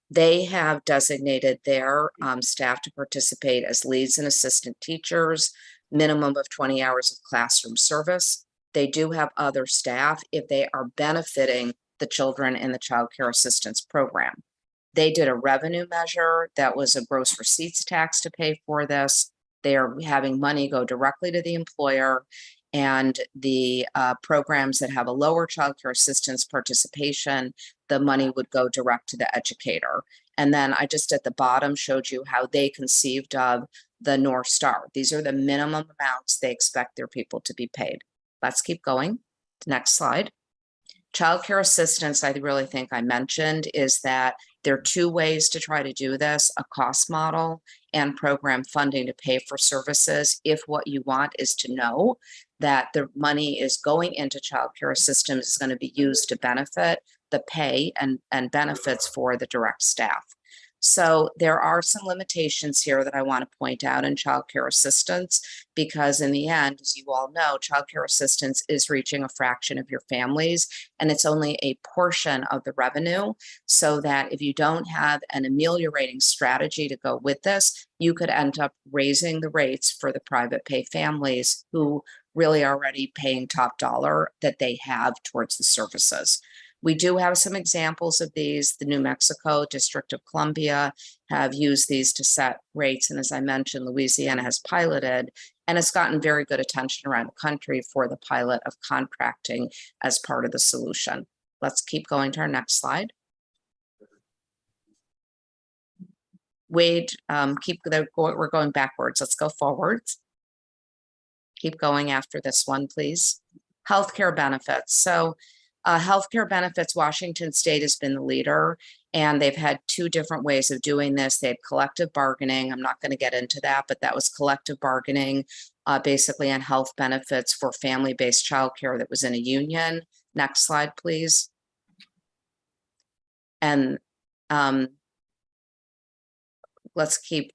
They have designated their staff to participate as leads and assistant teachers, minimum of 20 hours of classroom service. They do have other staff if they are benefiting the children in the childcare assistance program. They did a revenue measure that was a gross receipts tax to pay for this. They are having money go directly to the employer, and the programs that have a lower childcare assistance participation, the money would go direct to the educator. And then I just at the bottom showed you how they conceived of the North Star. These are the minimum amounts they expect their people to be paid. Let's keep going. Next slide. Childcare assistance, I really think I mentioned, is that there are two ways to try to do this: a cost model and program funding to pay for services. If what you want is to know that the money is going into childcare assistance is going to be used to benefit the pay and benefits for the direct staff. So there are some limitations here that I want to point out in childcare assistance, because in the end, as you all know, childcare assistance is reaching a fraction of your families, and it's only a portion of the revenue. So that if you don't have an ameliorating strategy to go with this, you could end up raising the rates for the private pay families who really are already paying top dollar that they have towards the services. We do have some examples of these. The New Mexico, District of Columbia have used these to set rates. And as I mentioned, Louisiana has piloted and has gotten very good attention around the country for the pilot of contracting as part of the solution. Let's keep going to our next slide. Wade, we're going backwards. Let's go forwards. Keep going after this one, please. Healthcare benefits. So healthcare benefits, Washington State has been the leader, and they've had two different ways of doing this. They had collective bargaining. I'm not going to get into that, but that was collective bargaining basically on health benefits for family-based childcare that was in a union. Next slide, please. And let's keep,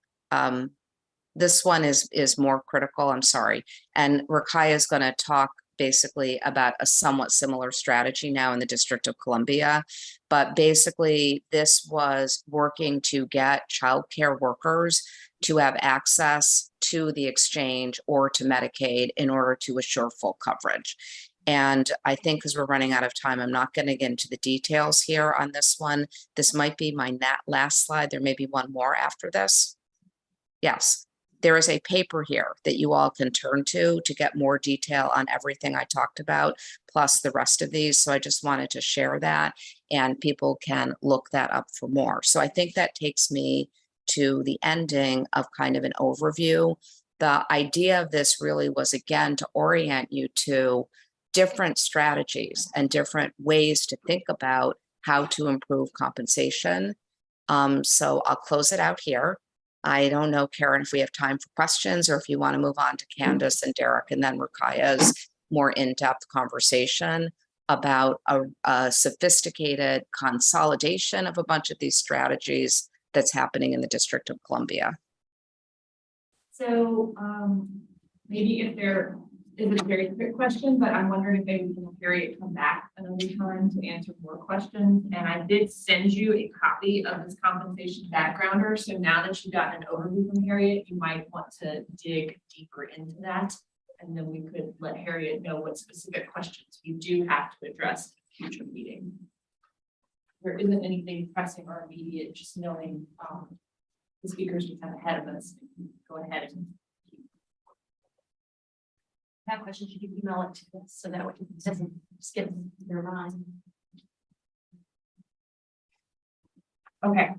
this one is more critical, I'm sorry. And Rakaya is going to talk basically about a somewhat similar strategy now in the District of Columbia. But basically, this was working to get childcare workers to have access to the exchange or to Medicaid in order to assure full coverage. And I think because we're running out of time, I'm not going to get into the details here on this one. This might be my last slide. There may be one more after this. Yes. There is a paper here that you all can turn to get more detail on everything I talked about, plus the rest of these. So I just wanted to share that, and people can look that up for more. So I think that takes me to the ending of kind of an overview the idea of this really was, again, to orient you to different strategies and different ways to think about how to improve compensation. So I'll close it out here. I don't know, Karen, if we have time for questions or if you want to move on to Candace and Derek and then Rakaya's more in-depth conversation about a sophisticated consolidation of a bunch of these strategies that's happening in the District of Columbia. So, maybe if there is a very quick question, but I'm wondering if maybe we can carry it come back another time to answer more questions. And I did send you a copy of this compensation backgrounder. So now that you've gotten an overview from Harriet, you might want to dig deeper into that. And then we could let Harriet know what specific questions we do have to address in a future meeting. There isn't anything pressing or immediate, just knowing the speakers we have ahead of us. Go ahead and have questions, you can email it to us so that way it doesn't skip your mind. Okay,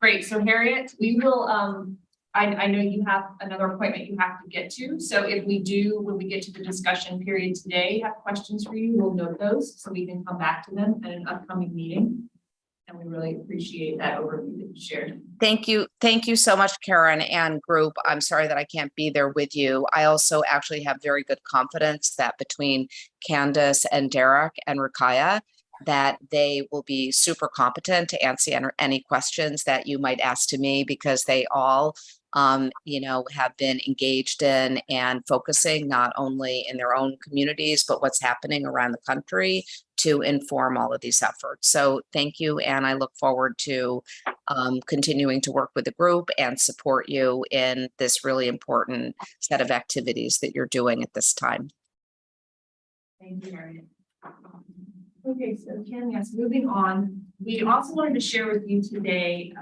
great. So Harriet, we will, I know you have another appointment you have to get to. So if we do, when we get to the discussion period today, have questions for you, we'll note those so we can come back to them at an upcoming meeting. And we really appreciate that overview that you shared. Thank you. Thank you so much, Karen and group. I'm sorry that I can't be there with you. I also actually have very good confidence that between Candace and Derek and Rakaya, that they will be super competent to answer any questions that you might ask to me, because they all have been engaged in and focusing not only in their own communities, but what's happening around the country to inform all of these efforts. So thank you. And I look forward to continuing to work with the group and support you in this really important set of activities that you're doing at this time. Thank you, Harriet. Okay, so Kim, yes, moving on. We also wanted to share with you today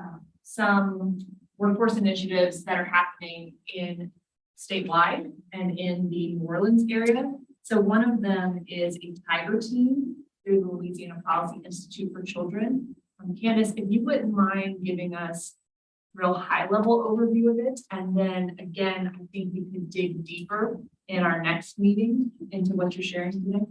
some workforce initiatives that are happening in statewide and in the New Orleans area. So one of them is a Tiger team through the Louisiana Policy Institute for Children. Candace, if you wouldn't mind giving us a real high level overview of it. And then again, I think we could dig deeper in our next meeting into what you're sharing today.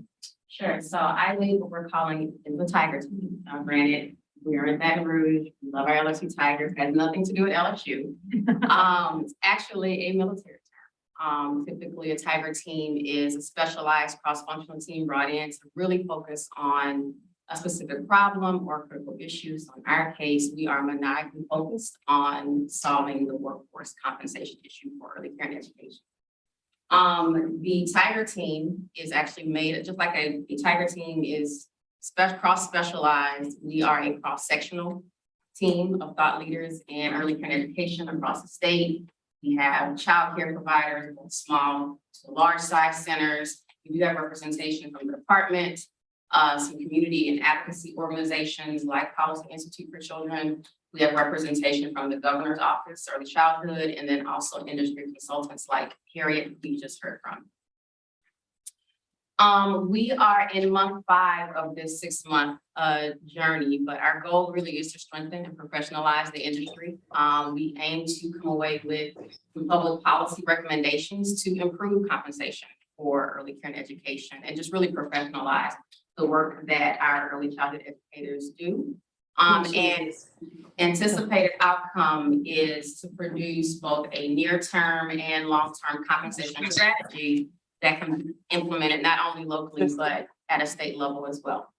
Sure. So I lead what we're calling the Tiger team. Granted, we are in Baton Rouge. We love our LSU Tigers. Has nothing to do with LSU. It's actually a military term. Typically, a Tiger team is a specialized cross-functional team brought in to really focus on a specific problem or critical issues. In our case, we are maniacally focused on solving the workforce compensation issue for early care and education. The Tiger team is actually made, just like a Tiger team is cross-specialized. We are a cross-sectional team of thought leaders in early care education across the state. We have child care providers, both small to large size centers. We do have representation from the department, some community and advocacy organizations like Policy Institute for Children. We have representation from the governor's office, early childhood, and then also industry consultants like Harriet, who we just heard from. We are in month 5 of this 6-month journey, but our goal really is to strengthen and professionalize the industry. We aim to come away with some public policy recommendations to improve compensation for early care and education and just really professionalize the work that our early childhood educators do. And anticipated outcome is to produce both a near-term and long-term compensation strategy that can be implemented not only locally, but at a state level as well.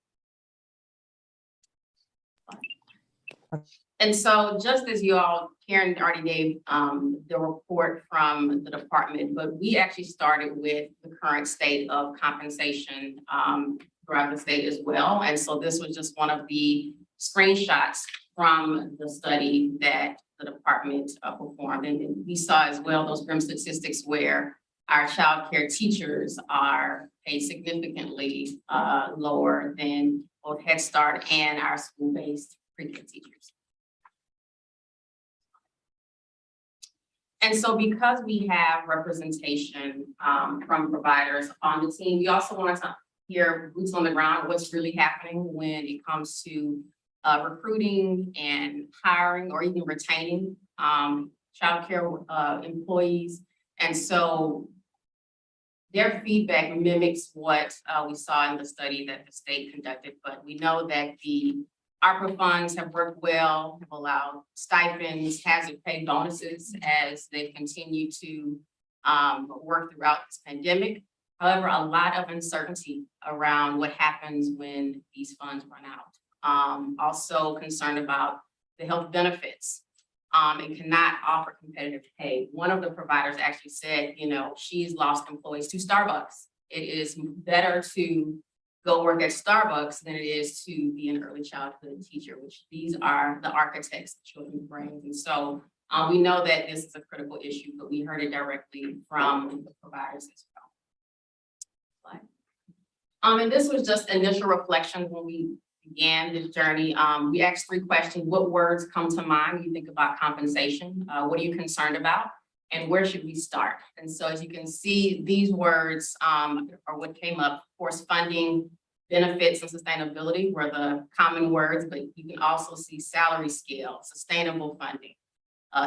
And so just as you all, Karen already gave the report from the department, but we actually started with the current state of compensation throughout the state as well. And so this was just one of the screenshots from the study that the department performed. And we saw as well those grim statistics where our child care teachers are paid significantly lower than both Head Start and our school-based pre-K teachers. And so because we have representation from providers on the team, we also want to hear boots on the ground, what's really happening when it comes to recruiting and hiring or even retaining child care employees, And so their feedback mimics what we saw in the study that the state conducted, but we know that the ARPA funds have worked well, have allowed stipends, hazard pay bonuses as they continue to work throughout this pandemic. However, a lot of uncertainty around what happens when these funds run out. Also concerned about the health benefits and cannot offer competitive pay. One of the providers actually said, you know, she's lost employees to Starbucks. It is better to go work at Starbucks than it is to be an early childhood teacher, which these are the architects of children's brains. And so we know that this is a critical issue, but we heard it directly from the providers as well. And this was just initial reflections when we began this journey. We asked 3 questions. What words come to mind when you think about compensation? What are you concerned about? And where should we start? And so as you can see, these words are what came up. Of course, funding, benefits, and sustainability were the common words, but you can also see salary scale, sustainable funding,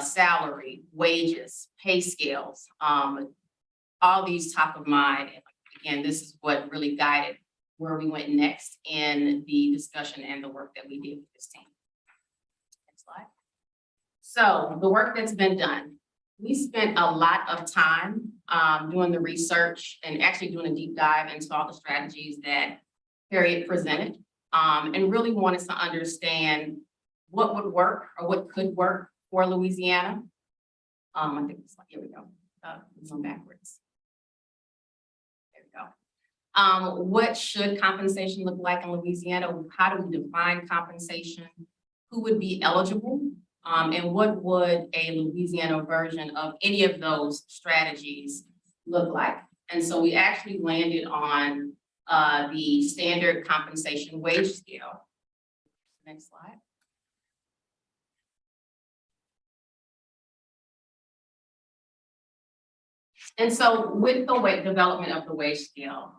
salary, wages, pay scales, all these top of mind. Again, this is what really guided where we went next in the discussion and the work that we did with this team. Next slide. So the work that's been done. We spent a lot of time doing the research and actually doing a deep dive into all the strategies that Harriet presented and really wanted to understand what would work or what could work for Louisiana. I think it's like, here we go, going backwards. There we go. What should compensation look like in Louisiana? How do we define compensation? Who would be eligible? And what would a Louisiana version of any of those strategies look like? And so we actually landed on the standard compensation wage scale. Next slide. And so with the development of the wage scale,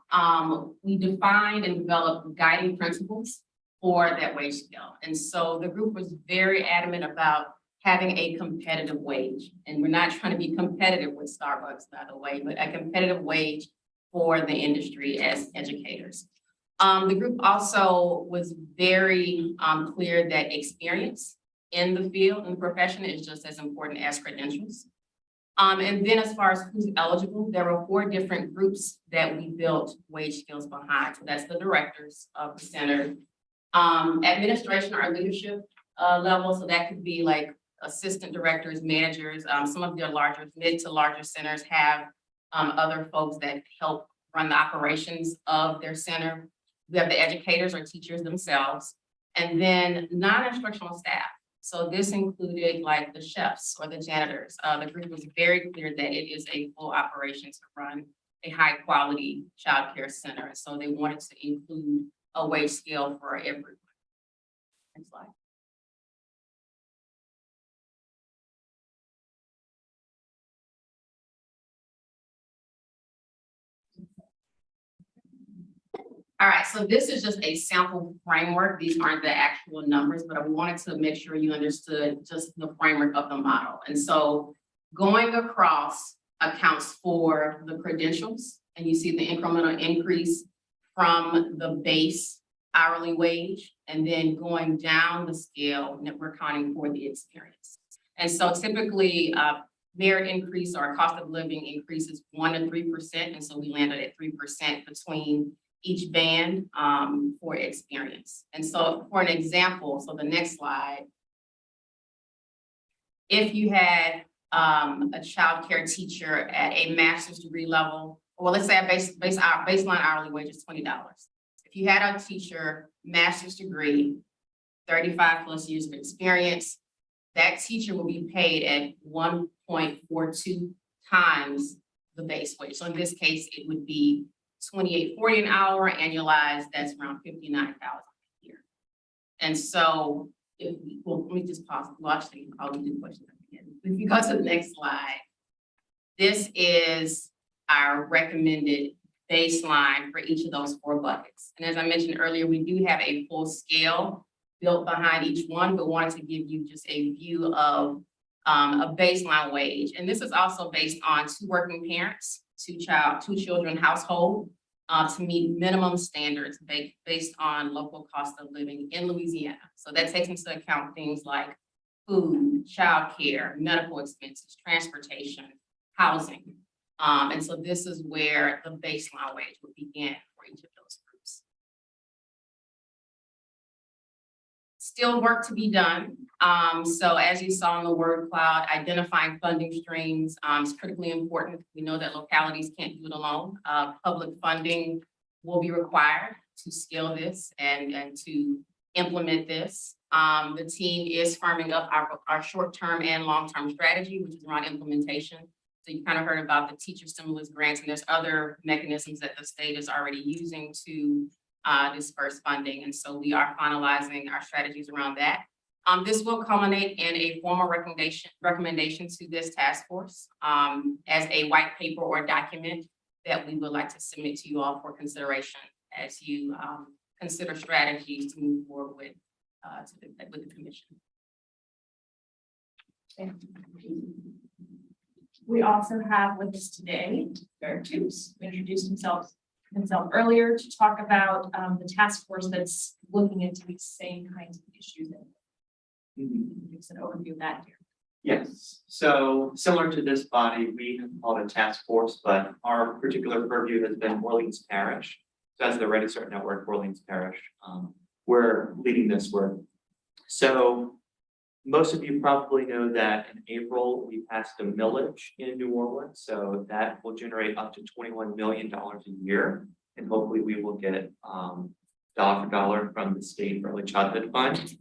we defined and developed guiding principles for that wage scale. And so the group was very adamant about having a competitive wage. And we're not trying to be competitive with Starbucks, by the way, but a competitive wage for the industry as educators. The group also was very clear that experience in the field and the profession is just as important as credentials. And then as far as who's eligible, there were 4 different groups that we built wage scales behind. So that's the directors of the center, administration or leadership level. So that could be like assistant directors, managers. Some of their larger, mid to larger centers have other folks that help run the operations of their center. We have the educators or teachers themselves, and then non-instructional staff. So this included like the chefs or the janitors. The group was very clear that it is a full operation to run a high quality childcare center. So they wanted to include a wage scale for everyone. Next slide. All right, so this is just a sample framework. These aren't the actual numbers, but I wanted to make sure you understood just the framework of the model. And so going across accounts for the credentials, and you see the incremental increase from the base hourly wage, and then going down the scale, we're accounting for the experience. And so typically, merit increase or cost of living increases 1 to 3%, and so we landed at 3% between each band for experience. And so for an example, so the next slide, if you had a childcare teacher at a master's degree level, or let's say a baseline hourly wage is $20. If you had a teacher, master's degree, 35 plus years of experience, that teacher will be paid at 1.42 times the base wage. So in this case, it would be $28.40 an hour, annualized, that's around $59,000 a year. And so, if we, well, let me just pause. Well, actually, I'll do the question again. If you go to the next slide, this is our recommended baseline for each of those 4 buckets. And as I mentioned earlier, we do have a full scale built behind each one, but wanted to give you just a view of a baseline wage. And this is also based on 2 working parents, 2 children household, to meet minimum standards based on local cost of living in Louisiana. So that takes into account things like food, childcare, medical expenses, transportation, housing. And so this is where the baseline wage would begin for each of those groups. Still work to be done. So as you saw in the word cloud, identifying funding streams is critically important. We know that localities can't do it alone. Public funding will be required to scale this and to implement this. The team is firming up our short-term and long-term strategy, which is around implementation. So you kind of heard about the teacher stimulus grants, and there's other mechanisms that the state is already using to disperse funding. And so we are finalizing our strategies around that. This will culminate in a formal recommendation to this task force as a white paper or document that we would like to submit to you all for consideration as you consider strategies to move forward with the commission. We also have with us today Eric Toops, who introduced himself earlier to talk about the task force that's looking into these same kinds of issues. And gives an overview of that here. Yes, so similar to this body, we have called a task force, but our particular purview has been Orleans Parish. So as the Ready Start Network, Orleans Parish, we're leading this work. So most of you probably know that in April, we passed a millage in New Orleans. So that will generate up to $21 million a year. And hopefully we will get dollar for dollar from the state early childhood fund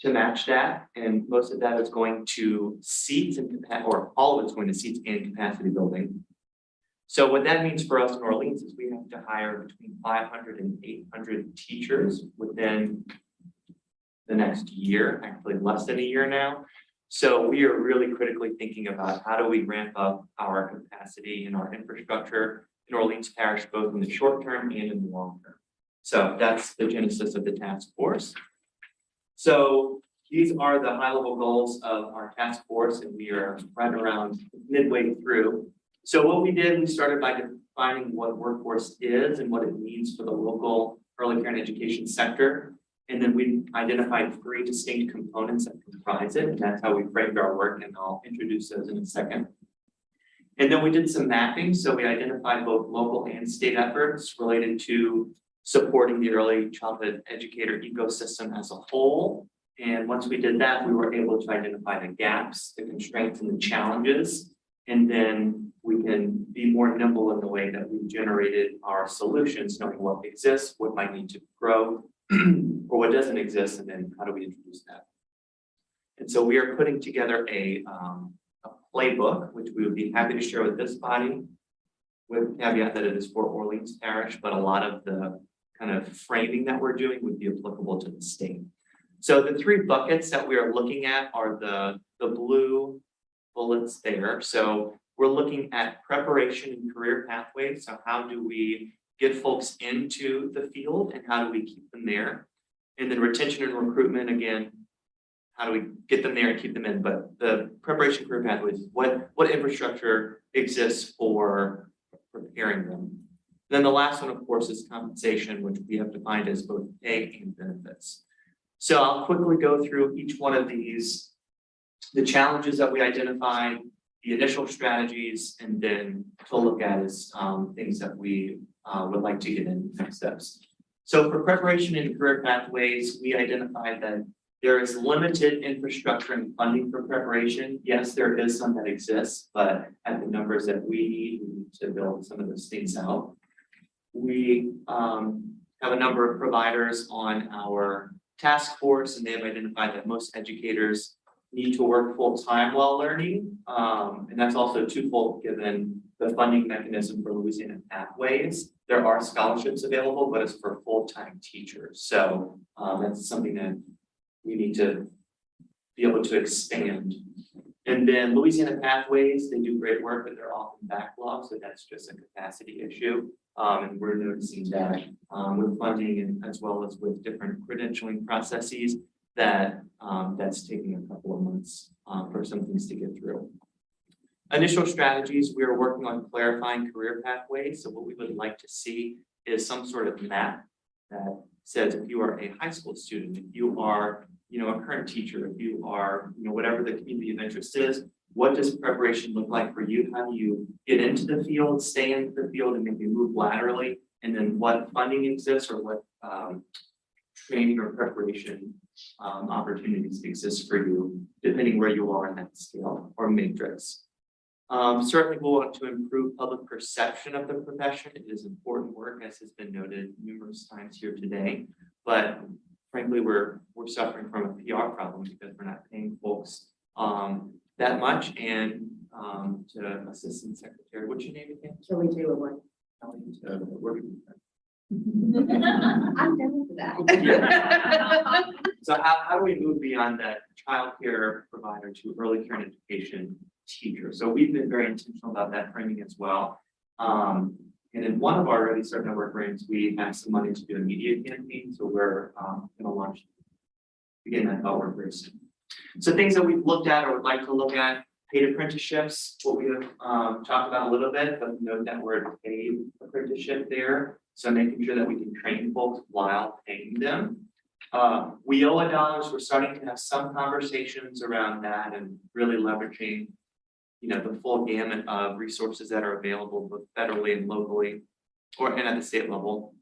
to match that. And most of that is going to seats and or all of it's going to seats and capacity building. So what that means for us in Orleans is we have to hire between 500 and 800 teachers within the next year, actually less than a year now. So we are really critically thinking about how do we ramp up our capacity and our infrastructure in Orleans Parish, both in the short term and in the long term. So that's the genesis of the task force. So these are the high level goals of our task force, and we are right around midway through. So what we did, we started by defining what workforce is and what it means for the local early care and education sector. And then we identified 3 distinct components that comprise it, and that's how we framed our work, and I'll introduce those in a second. And then we did some mapping, so we identified both local and state efforts related to supporting the early childhood educator ecosystem as a whole. And once we did that, we were able to identify the gaps, the constraints, and the challenges. And then we can be more nimble in the way that we generated our solutions, knowing what exists, what might need to grow, or what doesn't exist, and then how do we introduce that. And so we are putting together a playbook, which we would be happy to share with this body, with the caveat that it is for Orleans Parish, but a lot of the kind of framing that we're doing would be applicable to the state. So the 3 buckets that we are looking at are the blue bullets there. So we're looking at preparation and career pathways. So how do we get folks into the field and how do we keep them there? And then retention and recruitment, again, how do we get them there and keep them in? But the preparation career pathways, what infrastructure exists for preparing them? Then the last one, of course, is compensation, which we have defined as both pay and benefits. So I'll quickly go through each one of these, the challenges that we identified, the initial strategies, and then to look at is things that we would like to get in next steps. So for preparation and career pathways, we identified that there is limited infrastructure and funding for preparation. Yes, there is some that exists, but at the numbers that we need to build some of those things out. We have a number of providers on our task force, and they have identified that most educators need to work full-time while learning. And that's also twofold given the funding mechanism for Louisiana Pathways. There are scholarships available, but it's for full-time teachers. So that's something that we need to be able to expand. And then Louisiana Pathways, they do great work, but they're often backlogged, so that's just a capacity issue. And we're noticing that with funding and as well as with different credentialing processes, that that's taking a couple of months for some things to get through. Initial strategies, we are working on clarifying career pathways. So what we would like to see is some sort of map that says if you are a high school student, if you are, a current teacher, if you are, whatever the community of interest is, what does preparation look like for you? How do you get into the field, stay into the field, and maybe move laterally? And then what funding exists or what training or preparation opportunities exist for you, depending where you are in that scale or matrix. Certainly we'll want to improve public perception of the profession. It is important work, as has been noted numerous times here today. But frankly, we're suffering from a PR problem because we're not paying folks that much. And to Assistant Secretary, what's your name again? Kelly Taylor White. I'm down for that. So how do we move beyond that childcare provider to early care and education teacher? So we've been very intentional about that framing as well. And in one of our Ready Start Network grants, we have some money to do a media campaign. So we're going to launch, begin that work very soon. So things that we've looked at or would like to look at: paid apprenticeships, what we have talked about a little bit, but note that we're a paid apprenticeship there. So making sure that we can train folks while paying them. WIOA dollars, we're starting to have some conversations around that and really leveraging, the full gamut of resources that are available both federally and locally, and at the state level.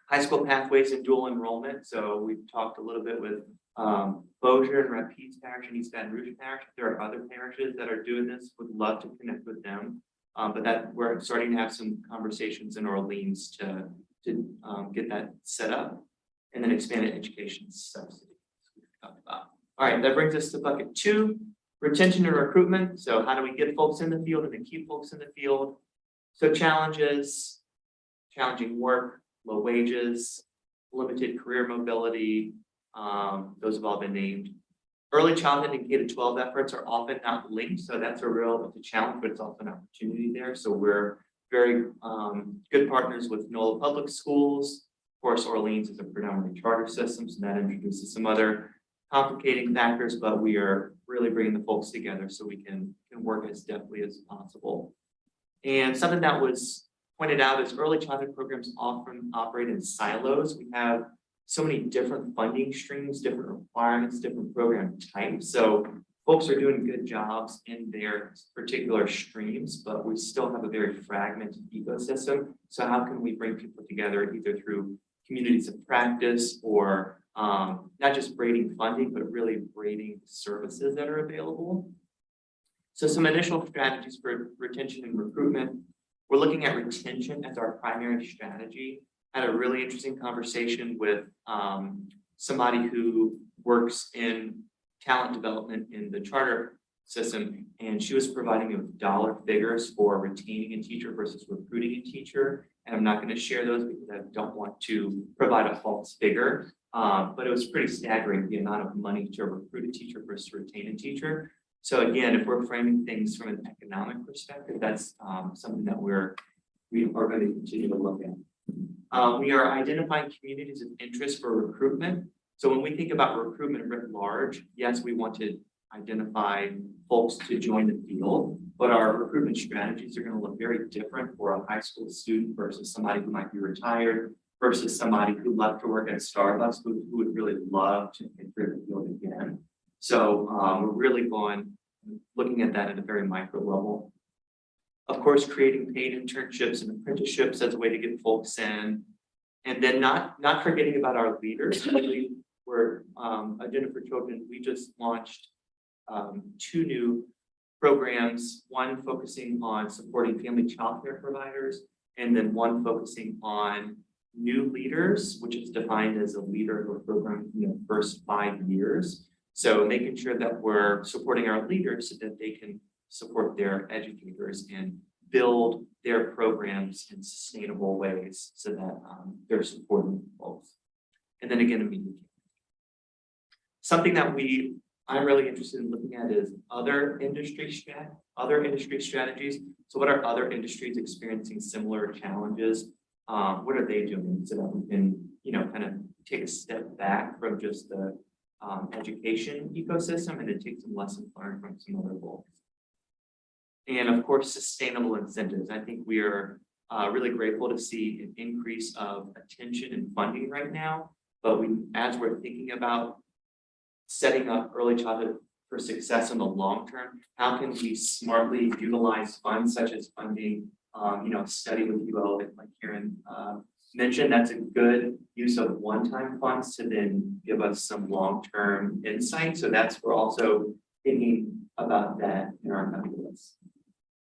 High school pathways and dual enrollment. So we've talked a little bit with Bossier and Rapides Parish and East Baton Rouge Parish. There are other parishes that are doing this. Would love to connect with them. But that we're starting to have some conversations in Orleans to get that set up, and then expanded education subsidies we've talked about. All right, that brings us to bucket 2, retention and recruitment. So how do we get folks in the field and then keep folks in the field? So challenges, challenging work, low wages, limited career mobility. Those have all been named. Early childhood and K-12 efforts are often not linked, so that's it's a challenge, but it's also an opportunity there. So we're very good partners with NOLA Public Schools. Of course, Orleans is a predominantly charter system, so that introduces some other complicating factors, but we are really bringing the folks together so we can work as deftly as possible. And something that was pointed out is early childhood programs often operate in silos. We have so many different funding streams, different requirements, different program types. So folks are doing good jobs in their particular streams, but we still have a very fragmented ecosystem. So how can we bring people together either through communities of practice or not just braiding funding, but really braiding services that are available? So some initial strategies for retention and recruitment. We're looking at retention as our primary strategy. Had a really interesting conversation with somebody who works in talent development in the charter system, and she was providing me with dollar figures for retaining a teacher versus recruiting a teacher. And I'm not going to share those because I don't want to provide a false figure. But it was pretty staggering, the amount of money to recruit a teacher versus retain a teacher. So again, if we're framing things from an economic perspective, that's something that we are going to continue to look at. We are identifying communities of interest for recruitment. So when we think about recruitment writ large, yes, we want to identify folks to join the field, but our recruitment strategies are going to look very different for a high school student versus somebody who might be retired versus somebody who left to work at Starbucks who would really love to enter the field again. So we're really looking at that at a very micro level. Of course, creating paid internships and apprenticeships as a way to get folks in. And then not forgetting about our leaders. We're Jennifer Children, we just launched 2 new programs, one focusing on supporting family childcare providers, and then one focusing on new leaders, which is defined as a leader of a program in the first 5 years. So making sure that we're supporting our leaders so that they can support their educators and build their programs in sustainable ways so that they're supporting folks. And then again, immediately. Something that I'm really interested in looking at is other industry strategies. So what are other industries experiencing similar challenges? What are they doing so that we can, kind of take a step back from just the education ecosystem and to take some lessons learned from some other goals. And of course, sustainable incentives. I think we are really grateful to see an increase of attention and funding right now. But as we're thinking about setting up early childhood for success in the long term, how can we smartly utilize funds such as funding, study with UL, like Karen mentioned, that's a good use of one-time funds to then give us some long-term insight. So we're also thinking about that in our calculus.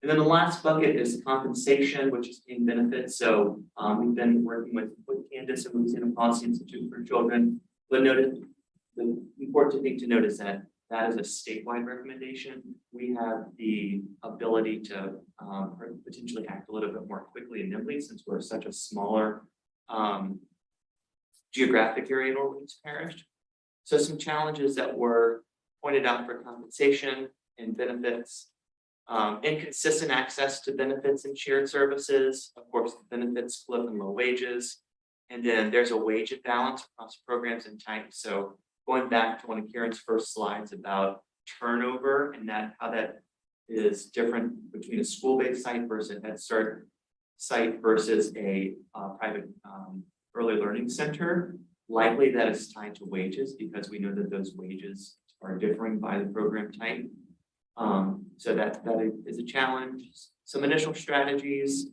And then the last bucket is compensation, which is paying benefits. So we've been working with Candace and Louisiana Policy Institute for Children. But noted, the important thing to note is that is a statewide recommendation. We have the ability to potentially act a little bit more quickly and nimbly since we're such a smaller geographic area in Orleans Parish. So some challenges that were pointed out for compensation and benefits. Inconsistent access to benefits and shared services, of course, benefits cliff and low wages. And then there's a wage imbalance across programs and types. So going back to one of Karen's first slides about turnover and how that is different between a school-based site versus a Head Start site versus a private early learning center, likely that is tied to wages because we know that those wages are differing by the program type. So that is a challenge. Some initial strategies.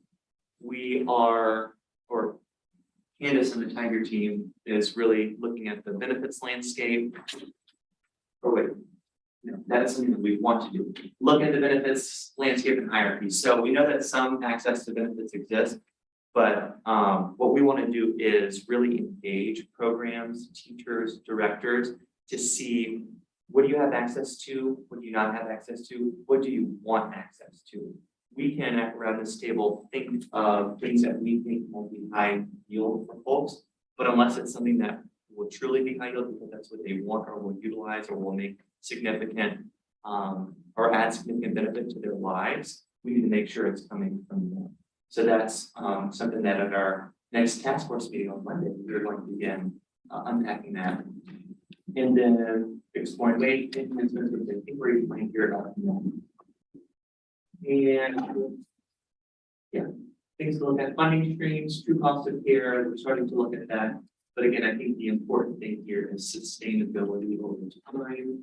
Candace and the Tiger team is really looking at the benefits landscape. That is something that we want to do. Look at the benefits landscape and hierarchy. So we know that some access to benefits exist, but what we want to do is really engage programs, teachers, directors to see what do you have access to, what do you not have access to, what do you want access to. We can, around this table, think of things that we think will be high yield for folks, but unless it's something that will truly be high yield because that's what they want or will utilize or will make significant or add significant benefit to their lives, we need to make sure it's coming from them. So that's something that at our next task force meeting on Monday, we're going to begin unpacking that. And then exploring wage enhancements, which I think we're going to hear about. And yeah, things to look at, funding streams, true cost of care, we're starting to look at that. But again, I think the important thing here is sustainability over time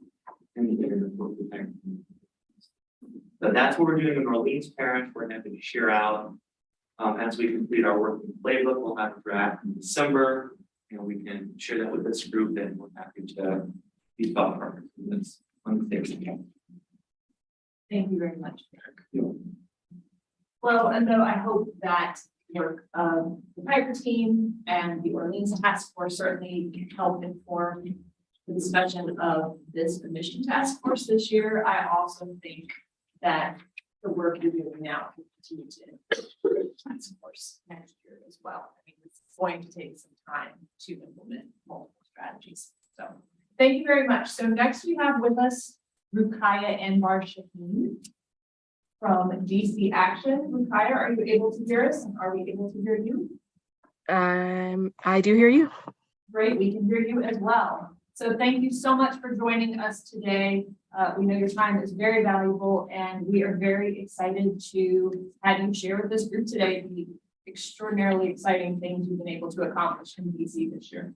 and the internet for protection. So that's what we're doing in Orleans Parish. We're happy to share out as we complete our working playbook. We'll have a draft in December, and we can share that with this group. And we're happy to be thought partners in this on the things. Thank you very much. Well, and though I hope that work of the Piper team and the Orleans Task Force certainly can help inform the discussion of this admission task force this year. I also think that the work you're doing now will continue to improve the task force next year as well. I mean, it's going to take some time to implement multiple strategies. So thank you very much. So next we have with us Rukaya and Shaheen from DC Action. Rukaya, are you able to hear us? Are we able to hear you? I do hear you. Great, we can hear you as well. So thank you so much for joining us today. We know your time is very valuable and we are very excited to have you share with this group today the extraordinarily exciting things you've been able to accomplish in DC this year.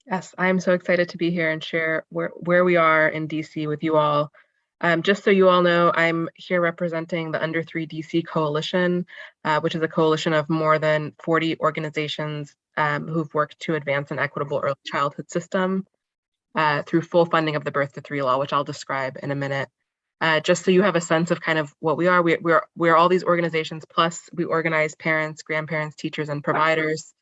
Yes, I'm so excited to be here and share where we are in DC with you all. Just so you all know, I'm here representing the Under 3 DC Coalition, which is a coalition of more than 40 organizations who've worked to advance an equitable early childhood system through full funding of the Birth to 3 law, which I'll describe in a minute. Just so you have a sense of kind of what we are, we're all these organizations, plus we organize parents, grandparents, teachers, and providers.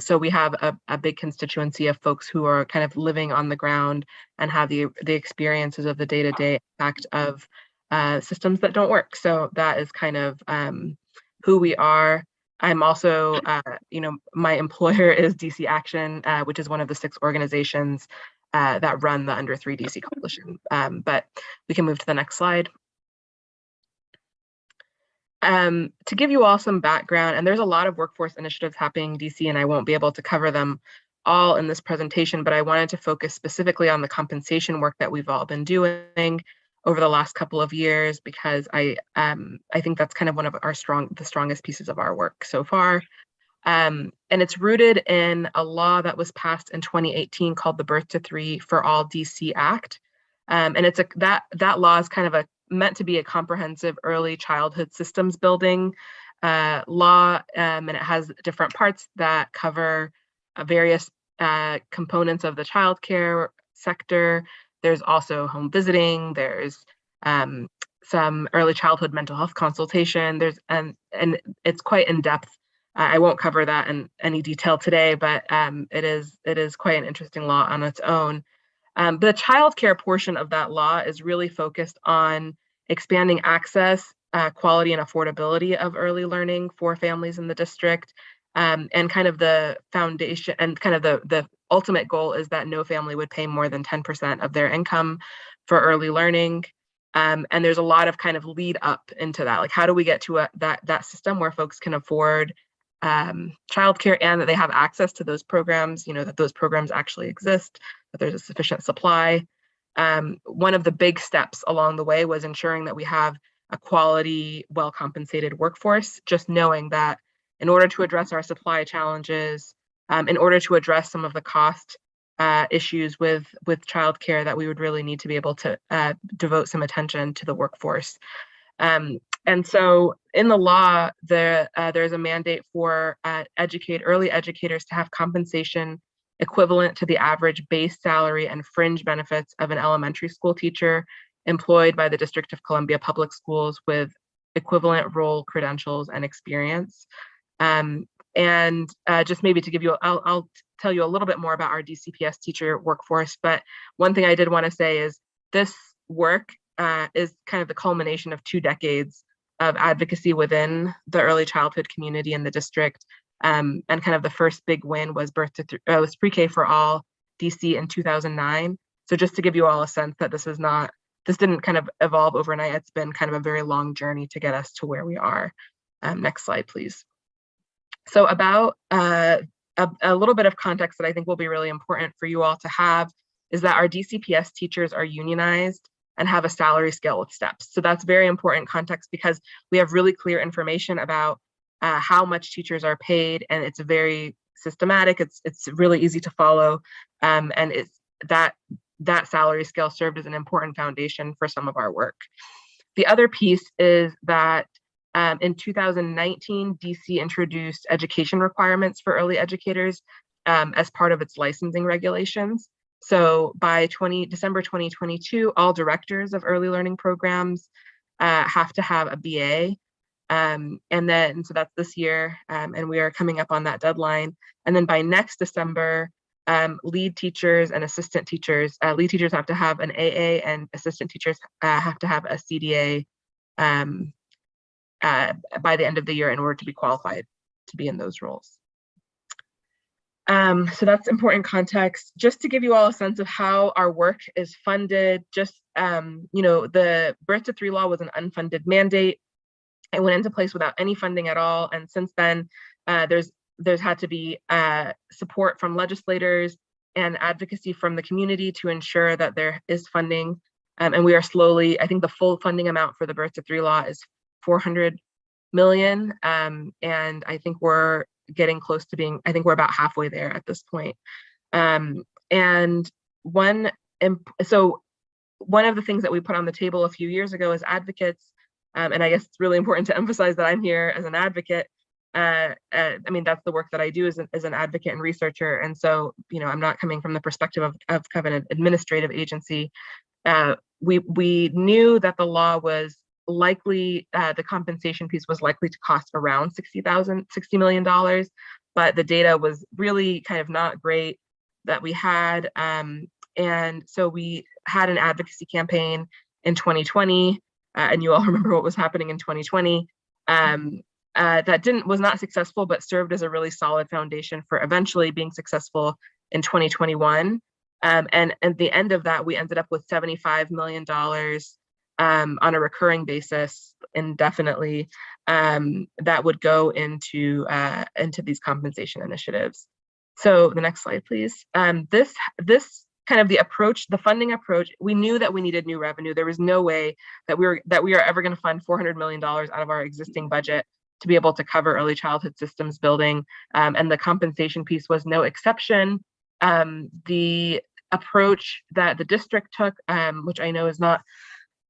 So we have a big constituency of folks who are kind of living on the ground and have the experiences of the day-to-day impact of systems that don't work. So that is kind of who we are. I'm also, my employer is DC Action, which is one of the 6 organizations that run the Under 3 DC Coalition. But we can move to the next slide. To give you all some background, and there's a lot of workforce initiatives happening in DC, and I won't be able to cover them all in this presentation, but I wanted to focus specifically on the compensation work that we've all been doing over the last couple of years, because I think that's kind of one of the strongest pieces of our work so far. And it's rooted in a law that was passed in 2018 called the Birth to Three for All DC Act. And it's that law is kind of meant to be a comprehensive early childhood systems building law, and it has different parts that cover various components of the childcare sector. There's also home visiting. There's some early childhood mental health consultation. And it's quite in depth. I won't cover that in any detail today, but it is quite an interesting law on its own. The childcare portion of that law is really focused on expanding access, quality, and affordability of early learning for families in the district. And kind of the foundation and kind of the ultimate goal is that no family would pay more than 10% of their income for early learning. And there's a lot of kind of lead up into that. Like, how do we get to that system where folks can afford childcare and that they have access to those programs, that those programs actually exist, that there's a sufficient supply. One of the big steps along the way was ensuring that we have a quality, well-compensated workforce, just knowing that in order to address our supply challenges, in order to address some of the cost issues with childcare, that we would really need to be able to devote some attention to the workforce. And so in the law, there's a mandate for early educators to have compensation equivalent to the average base salary and fringe benefits of an elementary school teacher employed by the District of Columbia Public Schools with equivalent role credentials and experience. And just maybe to give you, I'll tell you a little bit more about our DCPS teacher workforce, but one thing I did want to say is this work is kind of the culmination of 2 decades of advocacy within the early childhood community in the district. And kind of the first big win was was Pre-K for All DC in 2009. So just to give you all a sense that this didn't kind of evolve overnight. It's been kind of a very long journey to get us to where we are. Next slide, please. So about a little bit of context that I think will be really important for you all to have is that our DCPS teachers are unionized and have a salary scale with steps. So that's very important context because we have really clear information about how much teachers are paid, and it's very systematic. It's really easy to follow, and it's that salary scale served as an important foundation for some of our work. The other piece is that in 2019, DC introduced education requirements for early educators as part of its licensing regulations. So by December 2022, all directors of early learning programs have to have a BA. So that's this year, and we are coming up on that deadline. And then by next December, lead teachers and assistant teachers, lead teachers have to have an AA and assistant teachers have to have a CDA by the end of the year in order to be qualified to be in those roles. So that's important context. Just to give you all a sense of how our work is funded, the Birth to Three law was an unfunded mandate. It went into place without any funding at all. And since then, there's had to be support from legislators and advocacy from the community to ensure that there is funding. And we are slowly, I think the full funding amount for the Birth to Three law is $400 million. And I think we're getting close to we're about halfway there at this point. And one of the things that we put on the table a few years ago as advocates, and I guess it's really important to emphasize that I'm here as an advocate. I mean, that's the work that I do as an advocate and researcher. And so, I'm not coming from the perspective of kind of an administrative agency. We knew that the law was likely, the compensation piece was likely to cost around $60 million, but the data was really kind of not great that we had. And so we had an advocacy campaign in 2020, and you all remember what was happening in 2020. That was not successful, but served as a really solid foundation for eventually being successful in 2021. And at the end of that, we ended up with $75 million on a recurring basis indefinitely, that would go into these compensation initiatives. So the next slide, please. This kind of the funding approach, we knew that we needed new revenue. There was no way that we are ever going to fund $400 million out of our existing budget to be able to cover early childhood systems building. And the compensation piece was no exception. The approach that the district took, which I know is not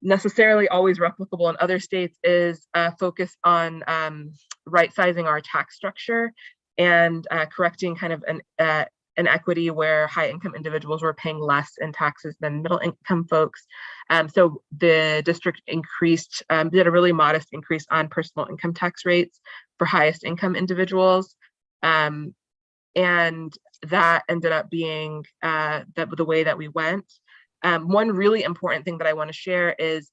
necessarily always replicable in other states, is focus on right-sizing our tax structure and correcting kind of an equity where high-income individuals were paying less in taxes than middle-income folks. So the district did a really modest increase on personal income tax rates for highest income individuals. And that ended up being the way that we went. One really important thing that I want to share is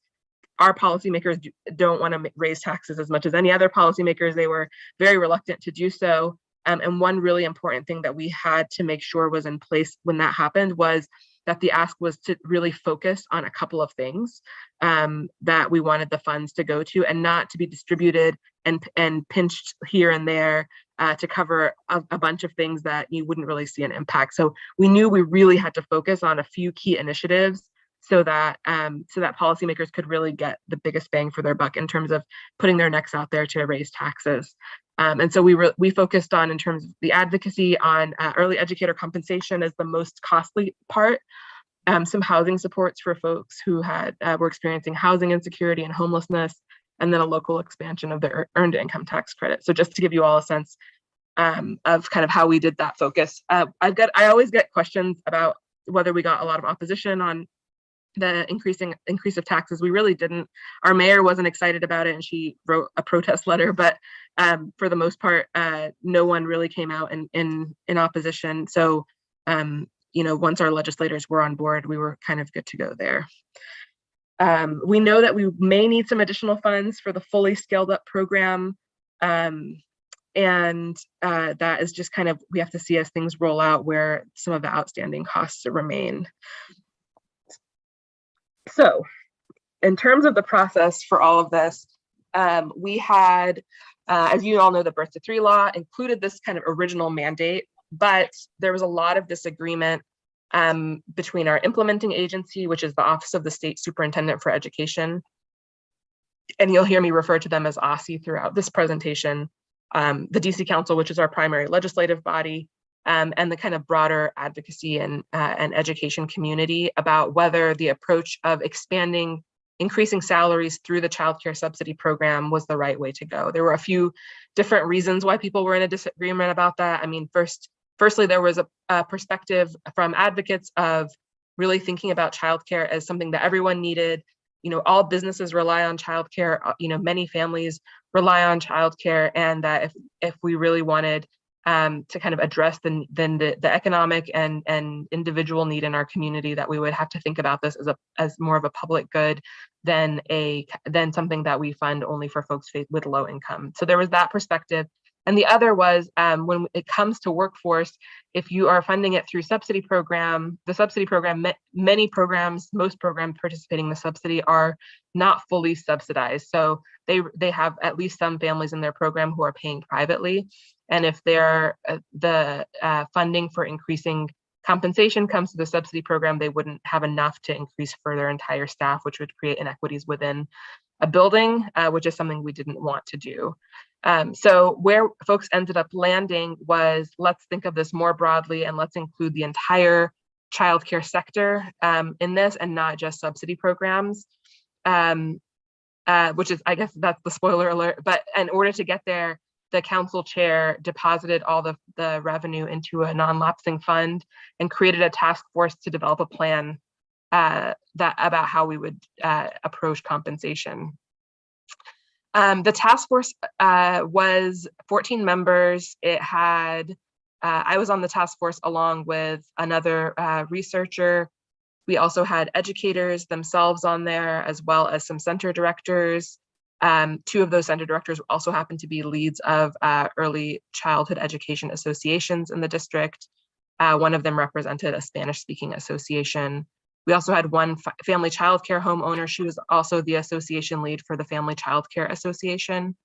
our policymakers don't want to raise taxes as much as any other policymakers. They were very reluctant to do so. And one really important thing that we had to make sure was in place when that happened was that the ask was to really focus on a couple of things that we wanted the funds to go to, and not to be distributed and pinched here and there to cover a bunch of things that you wouldn't really see an impact. So we knew we really had to focus on a few key initiatives so that policymakers could really get the biggest bang for their buck in terms of putting their necks out there to raise taxes. And so we focused on, in terms of the advocacy, on early educator compensation as the most costly part, some housing supports for folks who were experiencing housing insecurity and homelessness, and then a local expansion of the earned income tax credit. So just to give you all a sense of kind of how we did that focus. I always get questions about whether we got a lot of opposition on the increase of taxes. We really didn't. Our mayor wasn't excited about it, and she wrote a protest letter, but for the most part, no one really came out in opposition. So once our legislators were on board, we were kind of good to go there. We know that we may need some additional funds for the fully scaled up program. And that is just kind of, we have to see as things roll out where some of the outstanding costs remain. So in terms of the process for all of this, we had, as you all know, the Birth to 3 law included this kind of original mandate, but there was a lot of disagreement between our implementing agency, which is the Office of the State Superintendent for Education, and you'll hear me refer to them as OSSI throughout this presentation, the DC Council, which is our primary legislative body, and the kind of broader advocacy and education community about whether the approach of increasing salaries through the child care subsidy program was the right way to go. There were a few different reasons why people were in a disagreement about that. I mean, firstly, there was a perspective from advocates of really thinking about childcare as something that everyone needed. All businesses rely on childcare. Many families rely on childcare, and that if we really wanted to kind of address the economic and individual need in our community, that we would have to think about this as more of a public good than something that we fund only for folks with low income. So there was that perspective. And the other was when it comes to workforce, if you are funding it through subsidy program, most programs participating in the subsidy are not fully subsidized. So they have at least some families in their program who are paying privately. And if the funding for increasing compensation comes to the subsidy program, they wouldn't have enough to increase for their entire staff, which would create inequities within a building, which is something we didn't want to do. So where folks ended up landing was, let's think of this more broadly and let's include the entire childcare sector in this, and not just subsidy programs, which is, I guess that's the spoiler alert. But in order to get there, the council chair deposited all the revenue into a non-lapsing fund and created a task force to develop a plan about how we would approach compensation. The task force was 14 members. It had, I was on the task force along with another researcher. We also had educators themselves on there, as well as some center directors. 2 of those center directors also happened to be leads of early childhood education associations in the district. One of them represented a Spanish-speaking association. We also had one family childcare homeowner. She was also the association lead for the Family Childcare Association.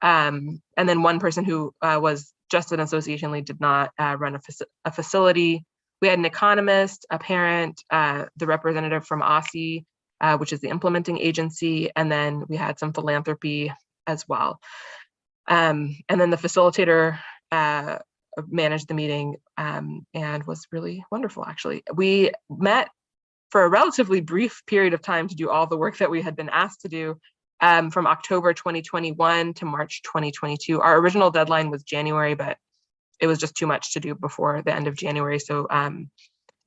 And then one person who was just an association lead, did not run a facility. We had an economist, a parent, the representative from ASSI, which is the implementing agency, and then we had some philanthropy as well. And then the facilitator managed the meeting and was really wonderful, actually. We met for a relatively brief period of time to do all the work that we had been asked to do from October 2021 to March 2022. Our original deadline was January, but it was just too much to do before the end of January. So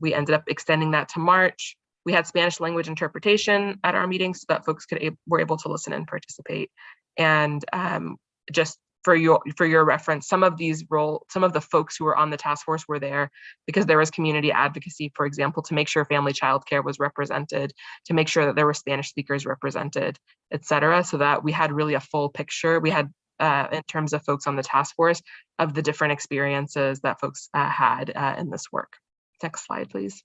we ended up extending that to March. We had Spanish language interpretation at our meetings so that folks were able to listen and participate. And just for your reference, some of the folks who were on the task force were there because there was community advocacy, for example, to make sure family childcare was represented, to make sure that there were Spanish speakers represented, et cetera, so that we had really a full picture. We had, in terms of folks on the task force, of the different experiences that folks had in this work. Next slide, please.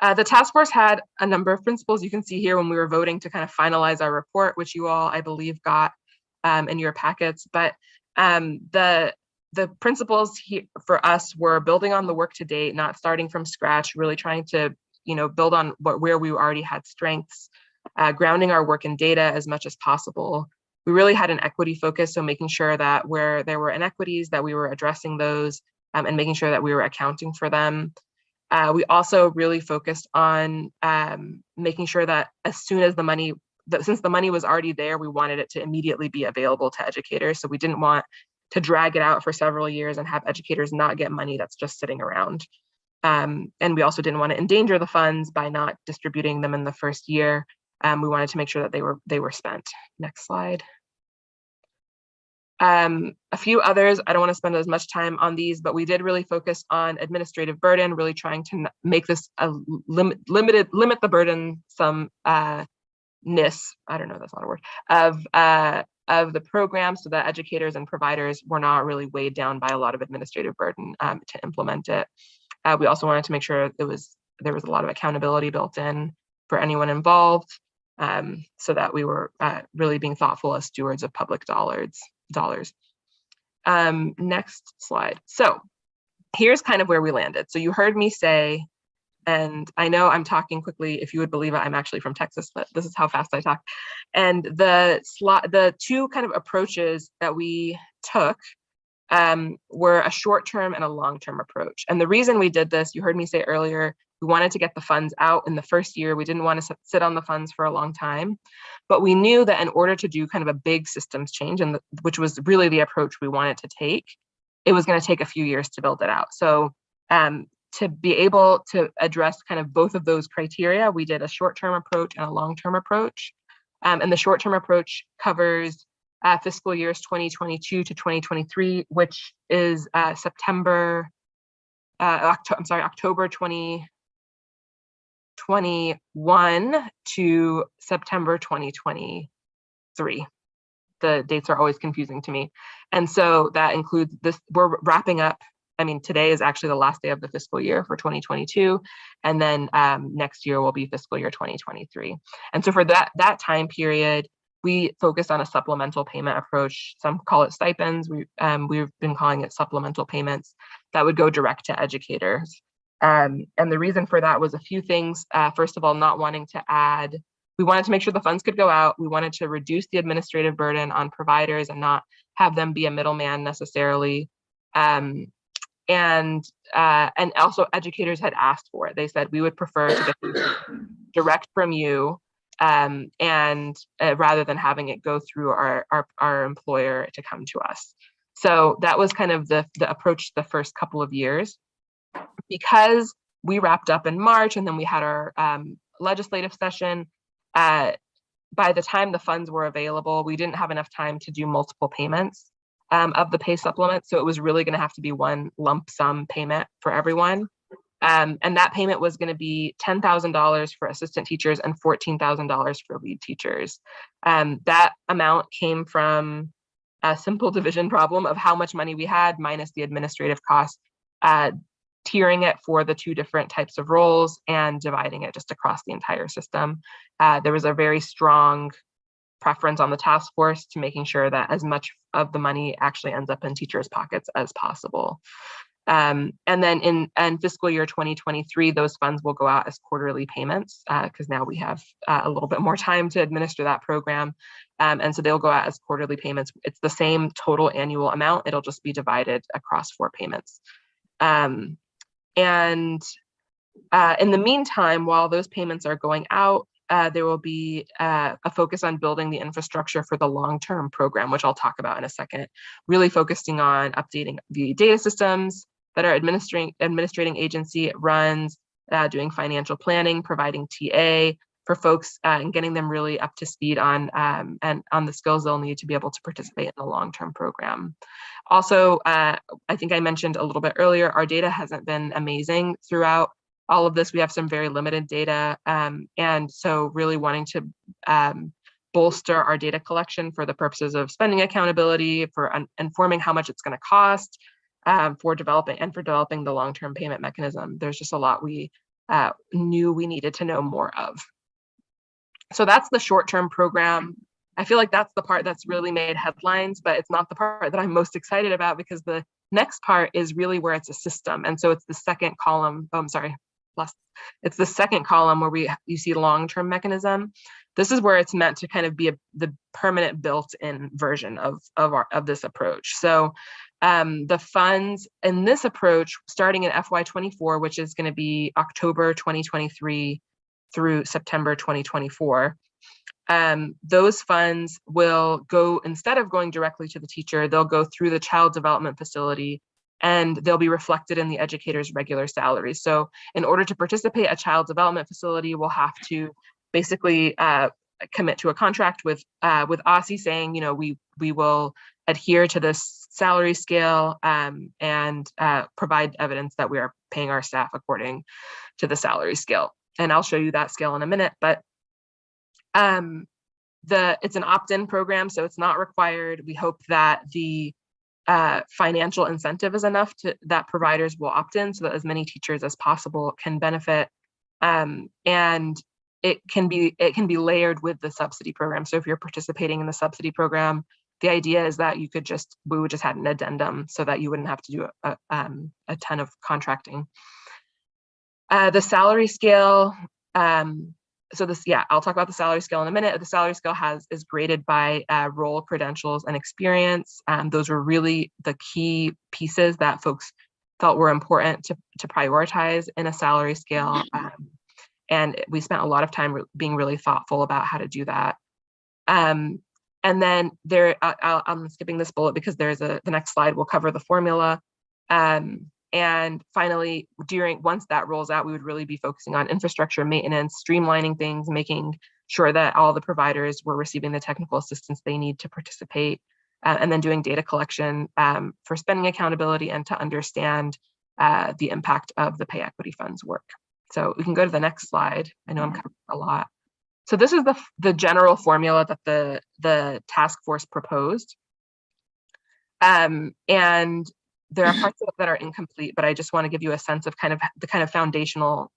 The task force had a number of principles. You can see here when we were voting to kind of finalize our report, which you all, I believe, got in your packets. But the principles here for us were building on the work to date, not starting from scratch, really trying to build on where we already had strengths, grounding our work in data as much as possible. We really had an equity focus, so making sure that where there were inequities, that we were addressing those and making sure that we were accounting for them. We also really focused on making sure that as soon as since the money was already there, we wanted it to immediately be available to educators. So we didn't want to drag it out for several years and have educators not get money that's just sitting around. And we also didn't want to endanger the funds by not distributing them in the first year. We wanted to make sure that they were spent. Next slide. A few others, I don't want to spend as much time on these, but we did really focus on administrative burden, really trying to make this a limit the burden someness, I don't know, that's not a word, of the program, so that educators and providers were not really weighed down by a lot of administrative burden to implement it. We also wanted to make sure there was a lot of accountability built in for anyone involved, so that we were really being thoughtful as stewards of public dollars. Next slide. So here's kind of where we landed. So you heard me say, and I know I'm talking quickly, if you would believe it, I'm actually from Texas, but this is how fast I talk. And the two kind of approaches that we took were a short-term and a long-term approach. And the reason we did this, you heard me say earlier, we wanted to get the funds out in the first year. We didn't want to sit on the funds for a long time, but we knew that in order to do kind of a big systems change, and which was really the approach we wanted to take, it was going to take a few years to build it out. So to be able to address kind of both of those criteria, we did a short-term approach and a long-term approach. And the short-term approach covers fiscal years 2022 to 2023, which is October 2021 to September 2023. The dates are always confusing to me. And so that includes this, we're wrapping up. I mean, today is actually the last day of the fiscal year for 2022. And then next year will be fiscal year 2023. And so for that time period, we focused on a supplemental payment approach. Some call it stipends. We've been calling it supplemental payments that would go direct to educators. And the reason for that was a few things. First of all, not wanting to add, we wanted to make sure the funds could go out. We wanted to reduce the administrative burden on providers and not have them be a middleman necessarily. And also educators had asked for it. They said, we would prefer to get these direct from you and rather than having it go through our employer to come to us. So that was kind of the approach the first couple of years. Because we wrapped up in March and then we had our legislative session, by the time the funds were available, we didn't have enough time to do multiple payments of the pay supplement. So it was really going to have to be one lump sum payment for everyone. And that payment was going to be $10,000 for assistant teachers and $14,000 for lead teachers. That amount came from a simple division problem of how much money we had minus the administrative costs, tiering it for the two different types of roles and dividing it just across the entire system. There was a very strong preference on the task force to making sure that as much of the money actually ends up in teachers' pockets as possible. And then in fiscal year 2023, those funds will go out as quarterly payments because now we have a little bit more time to administer that program. And so they'll go out as quarterly payments. It's the same total annual amount. It'll just be divided across 4 payments. And in the meantime, while those payments are going out, there will be a focus on building the infrastructure for the long-term program, which I'll talk about in a second, really focusing on updating the data systems that our administrating agency runs, doing financial planning, providing TA for folks and getting them really up to speed on and on the skills they'll need to be able to participate in the long-term program. Also, I think I mentioned a little bit earlier, our data hasn't been amazing throughout all of this. We have some very limited data. And so really wanting to bolster our data collection for the purposes of spending accountability, for informing how much it's going to cost, for developing the long-term payment mechanism. There's just a lot we knew we needed to know more of. So that's the short-term program. I feel like that's the part that's really made headlines, but it's not the part that I'm most excited about because the next part is really where it's a system. And so it's the second column. Oh, I'm sorry. It's the second column where you see long-term mechanism. This is where it's meant to kind of be the permanent built-in version of this approach. So the funds in this approach, starting in FY24, which is going to be October 2023 through September 2024, those funds will go, instead of going directly to the teacher, they'll go through the child development facility and they'll be reflected in the educator's regular salaries. So in order to participate, a child development facility will have to basically commit to a contract with OSSI saying, we will adhere to this salary scale and provide evidence that we are paying our staff according to the salary scale. And I'll show you that scale in a minute, but it's an opt-in program, so it's not required. We hope that the financial incentive is enough that providers will opt in so that as many teachers as possible can benefit. And it can be layered with the subsidy program. So if you're participating in the subsidy program, the idea is that we would just have an addendum so that you wouldn't have to do a ton of contracting. The salary scale, I'll talk about the salary scale in a minute. The salary scale is graded by role, credentials, and experience. Those were really the key pieces that folks felt were important to prioritize in a salary scale. And we spent a lot of time being really thoughtful about how to do that. And then I'm skipping this bullet because the next slide will cover the formula. And finally, once that rolls out, we would really be focusing on infrastructure maintenance, streamlining things, making sure that all the providers were receiving the technical assistance they need to participate, and then doing data collection for spending accountability and to understand the impact of the pay equity funds work. So we can go to the next slide. I know I'm covering a lot. So this is the general formula that the task force proposed. And there are parts of it that are incomplete, but I just want to give you a sense of the kind of foundational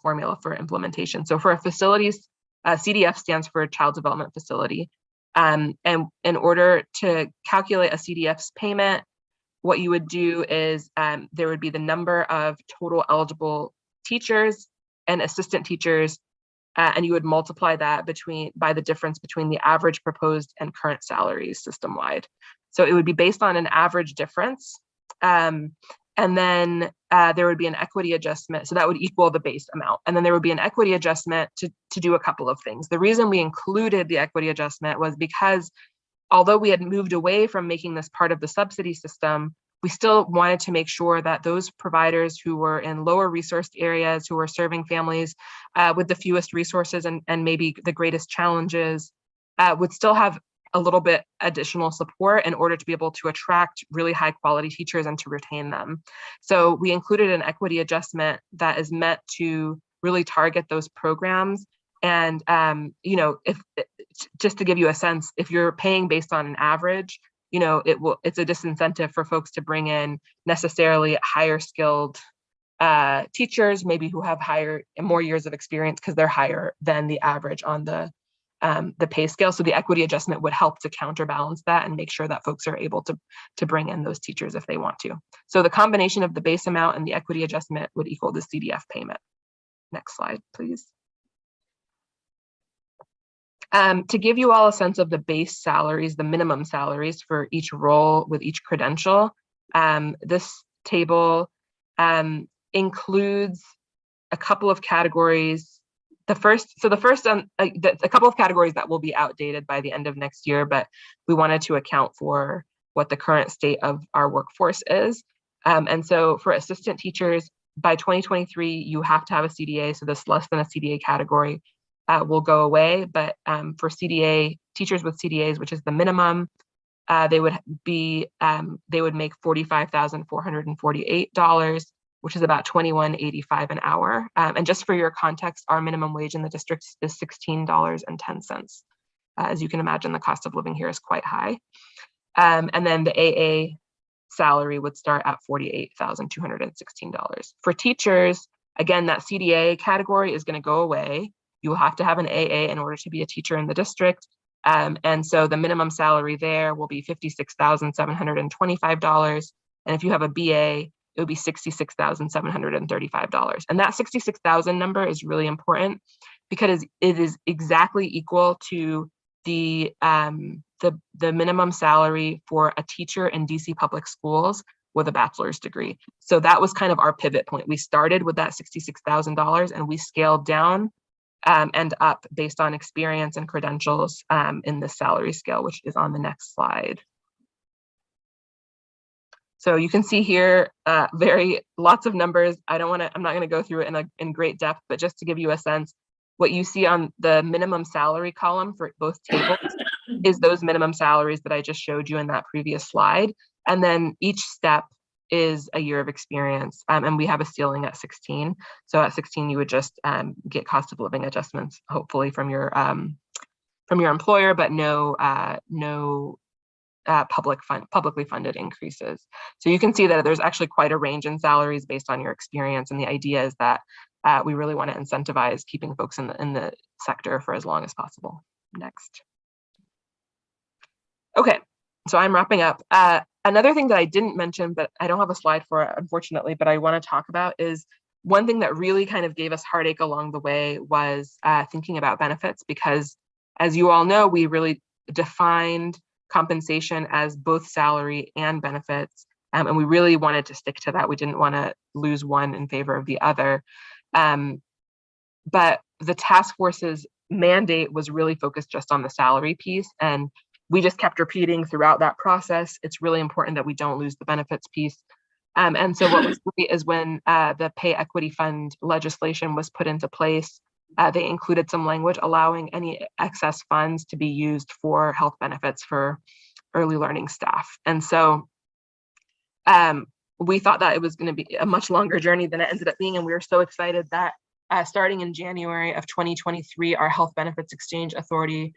formula for implementation. So for facilities, CDF stands for Child Development Facility. And in order to calculate a CDF's payment, what you would do is there would be the number of total eligible teachers and assistant teachers, and you would multiply that by the difference between the average proposed and current salaries system-wide. So it would be based on an average difference. And then there would be an equity adjustment. So that would equal the base amount. And then there would be an equity adjustment to do a couple of things. The reason we included the equity adjustment was because although we had moved away from making this part of the subsidy system, we still wanted to make sure that those providers who were in lower resourced areas, who were serving families with the fewest resources and maybe the greatest challenges, would still have a little bit additional support in order to be able to attract really high quality teachers and to retain them. So we included an equity adjustment that is meant to really target those programs. And just to give you a sense, if you're paying based on an average, it's a disincentive for folks to bring in necessarily higher skilled teachers, maybe who have more years of experience because they're higher than the average on the the pay scale. So the equity adjustment would help to counterbalance that and make sure that folks are able to bring in those teachers if they want to. So the combination of the base amount and the equity adjustment would equal the CDF payment. Next slide, please. To give you all a sense of the base salaries, the minimum salaries for each role with each credential, this table includes a couple of categories. A couple of categories that will be outdated by the end of next year, but we wanted to account for what the current state of our workforce is. And so for assistant teachers, by 2023, you have to have a CDA, so this less than a CDA category will go away. But for CDA, teachers with CDAs, which is the minimum, they would make $45,448, which is about $21.85 an hour. And just for your context, our minimum wage in the district is $16.10. As you can imagine, the cost of living here is quite high. And then the AA salary would start at $48,216. For teachers, again, that CDA category is going to go away. You will have to have an AA in order to be a teacher in the district. And so the minimum salary there will be $56,725. And if you have a BA, it would be $66,735. And that 66,000 number is really important because it is exactly equal to the minimum salary for a teacher in DC public schools with a bachelor's degree. So that was kind of our pivot point. We started with that $66,000 and we scaled down and up based on experience and credentials in the salary scale, which is on the next slide. So you can see here lots of numbers. I'm not going to go through it in great depth, but just to give you a sense, what you see on the minimum salary column for both tables is those minimum salaries that I just showed you in that previous slide. And then each step is a year of experience, and we have a ceiling at 16. So at 16, you would just get cost of living adjustments, hopefully from your employer, but no publicly funded increases. So you can see that there's actually quite a range in salaries based on your experience, and the idea is that we really want to incentivize keeping folks in the sector for as long as possible. Next. Okay, so I'm wrapping up. Another thing that I didn't mention, but I don't have a slide for it, unfortunately, but I want to talk about is one thing that really kind of gave us heartache along the way was thinking about benefits, because as you all know, we really defined compensation as both salary and benefits. And we really wanted to stick to that. We didn't want to lose one in favor of the other. But the task force's mandate was really focused just on the salary piece. And we just kept repeating throughout that process, it's really important that we don't lose the benefits piece. And so what was great is when the pay equity fund legislation was put into place, they included some language allowing any excess funds to be used for health benefits for early learning staff. And so we thought that it was going to be a much longer journey than it ended up being. And we were so excited that starting in January of 2023, our Health Benefits Exchange Authority,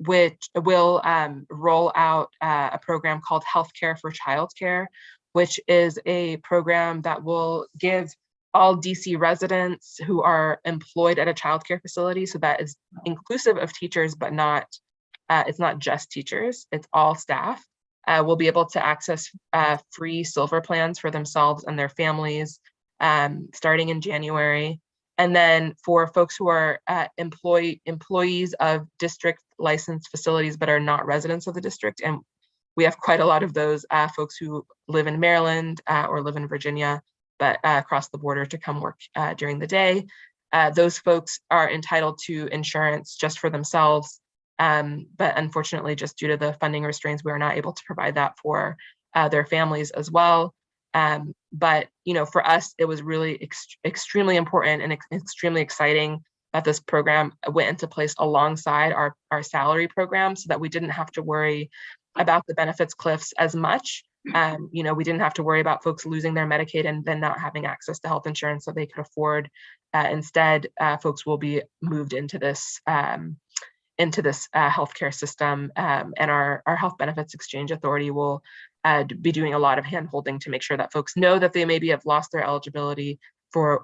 which will roll out a program called Healthcare for Childcare, which is a program that will give all DC residents who are employed at a childcare facility, so that is inclusive of teachers, but it's not just teachers, it's all staff, will be able to access free silver plans for themselves and their families starting in January. And then for folks who are employees of district licensed facilities but are not residents of the district, and we have quite a lot of those folks who live in Maryland or live in Virginia, but across the border to come work during the day. Those folks are entitled to insurance just for themselves, but unfortunately, just due to the funding restraints, we are not able to provide that for their families as well. But for us, it was really extremely important and extremely exciting that this program went into place alongside our salary program, so that we didn't have to worry about the benefits cliffs as much. We didn't have to worry about folks losing their Medicaid and then not having access to health insurance that they could afford. Instead, folks will be moved into this healthcare system, and our Health Benefits Exchange Authority will be doing a lot of hand-holding to make sure that folks know that they maybe have lost their eligibility for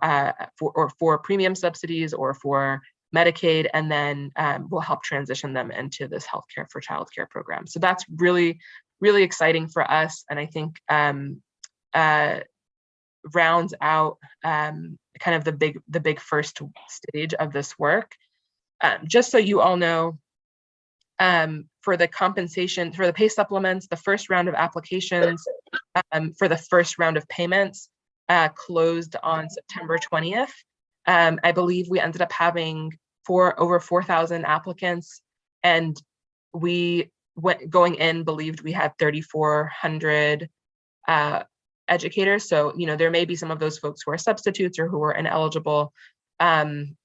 premium subsidies or for Medicaid, and then we'll help transition them into this healthcare for childcare program. So that's really, really exciting for us, and I think rounds out kind of the big first stage of this work. Just so you all know, for the compensation, for the pay supplements, the first round of applications for the first round of payments closed on September 20th. I believe we ended up having over 4,000 applicants, and we going in believed we had 3,400 educators. So, you know, there may be some of those folks who are substitutes or who are ineligible and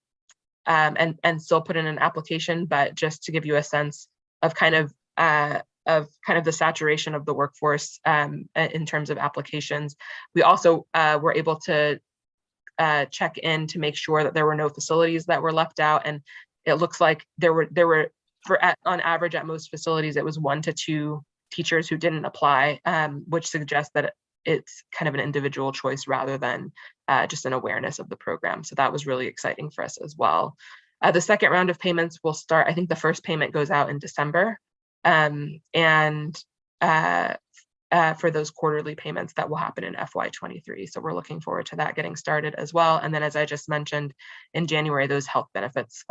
still put in an application, but just to give you a sense of kind of the saturation of the workforce in terms of applications. We also were able to check in to make sure that there were no facilities that were left out, and it looks like there were on average at most facilities it was 1 to 2 teachers who didn't apply, which suggests that it's kind of an individual choice rather than just an awareness of the program. So that was really exciting for us as well. The second round of payments will start, I think the first payment goes out in December, for those quarterly payments that will happen in FY23. So we're looking forward to that getting started as well. And then, as I just mentioned, in January, those health benefits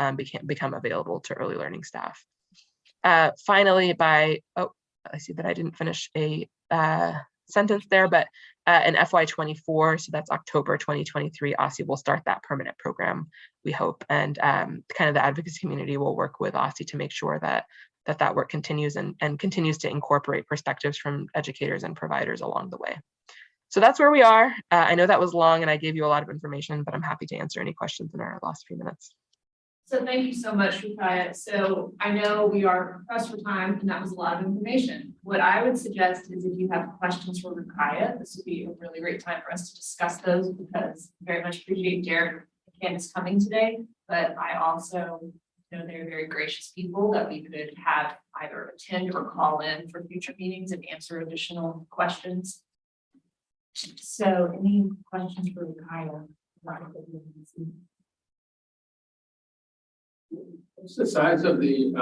become available to early learning staff. Finally, I see that I didn't finish a sentence there, but in FY24, so that's October 2023, OSSI will start that permanent program, we hope. And kind of the advocacy community will work with OSSI to make sure that work continues and continues to incorporate perspectives from educators and providers along the way. So that's where we are. I know that was long and I gave you a lot of information, but I'm happy to answer any questions in our last few minutes. So thank you so much, Rukaya. So I know we are pressed for time and that was a lot of information. What I would suggest is if you have questions for Rukaya, this would be a really great time for us to discuss those, because I very much appreciate Derek and Candace coming today, but I also know they're very gracious people that we could have either attend or call in for future meetings and answer additional questions. So any questions for Rukaya? What's the size of the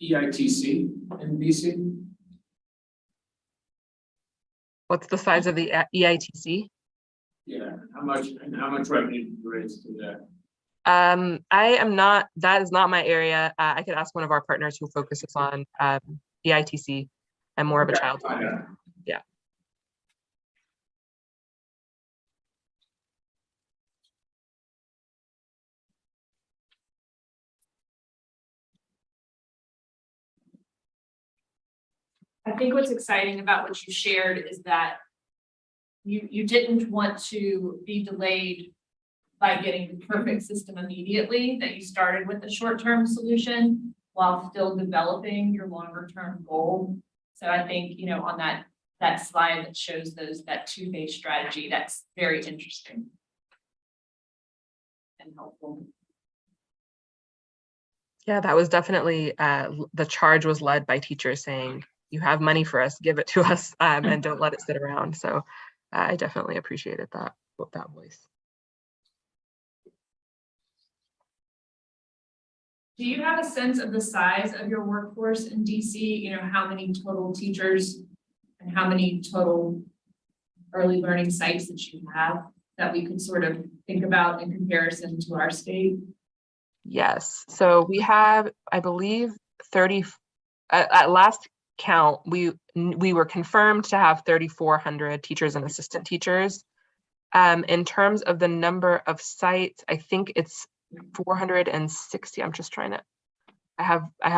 EITC in DC? What's the size of the EITC? Yeah, how much revenue did you raise to that? That is not my area. I could ask one of our partners who focuses on EITC and more of a child. Yeah. I think what's exciting about what you shared is that you didn't want to be delayed by getting the perfect system immediately, that you started with a short-term solution while still developing your longer-term goal. So I think, you know, on that slide that shows that two-phase strategy, that's very interesting and helpful. Yeah, that was definitely the charge was led by teachers saying, you have money for us, give it to us, and don't let it sit around. So I definitely appreciated that voice. Do you have a sense of the size of your workforce in DC? You know, how many total teachers and how many total early learning sites that you have that we could sort of think about in comparison to our state? Yes, so we have, I believe, 30, at last count, we were confirmed to have 3,400 teachers and assistant teachers. In terms of the number of sites, I think it's 460. I'm just trying to, I have that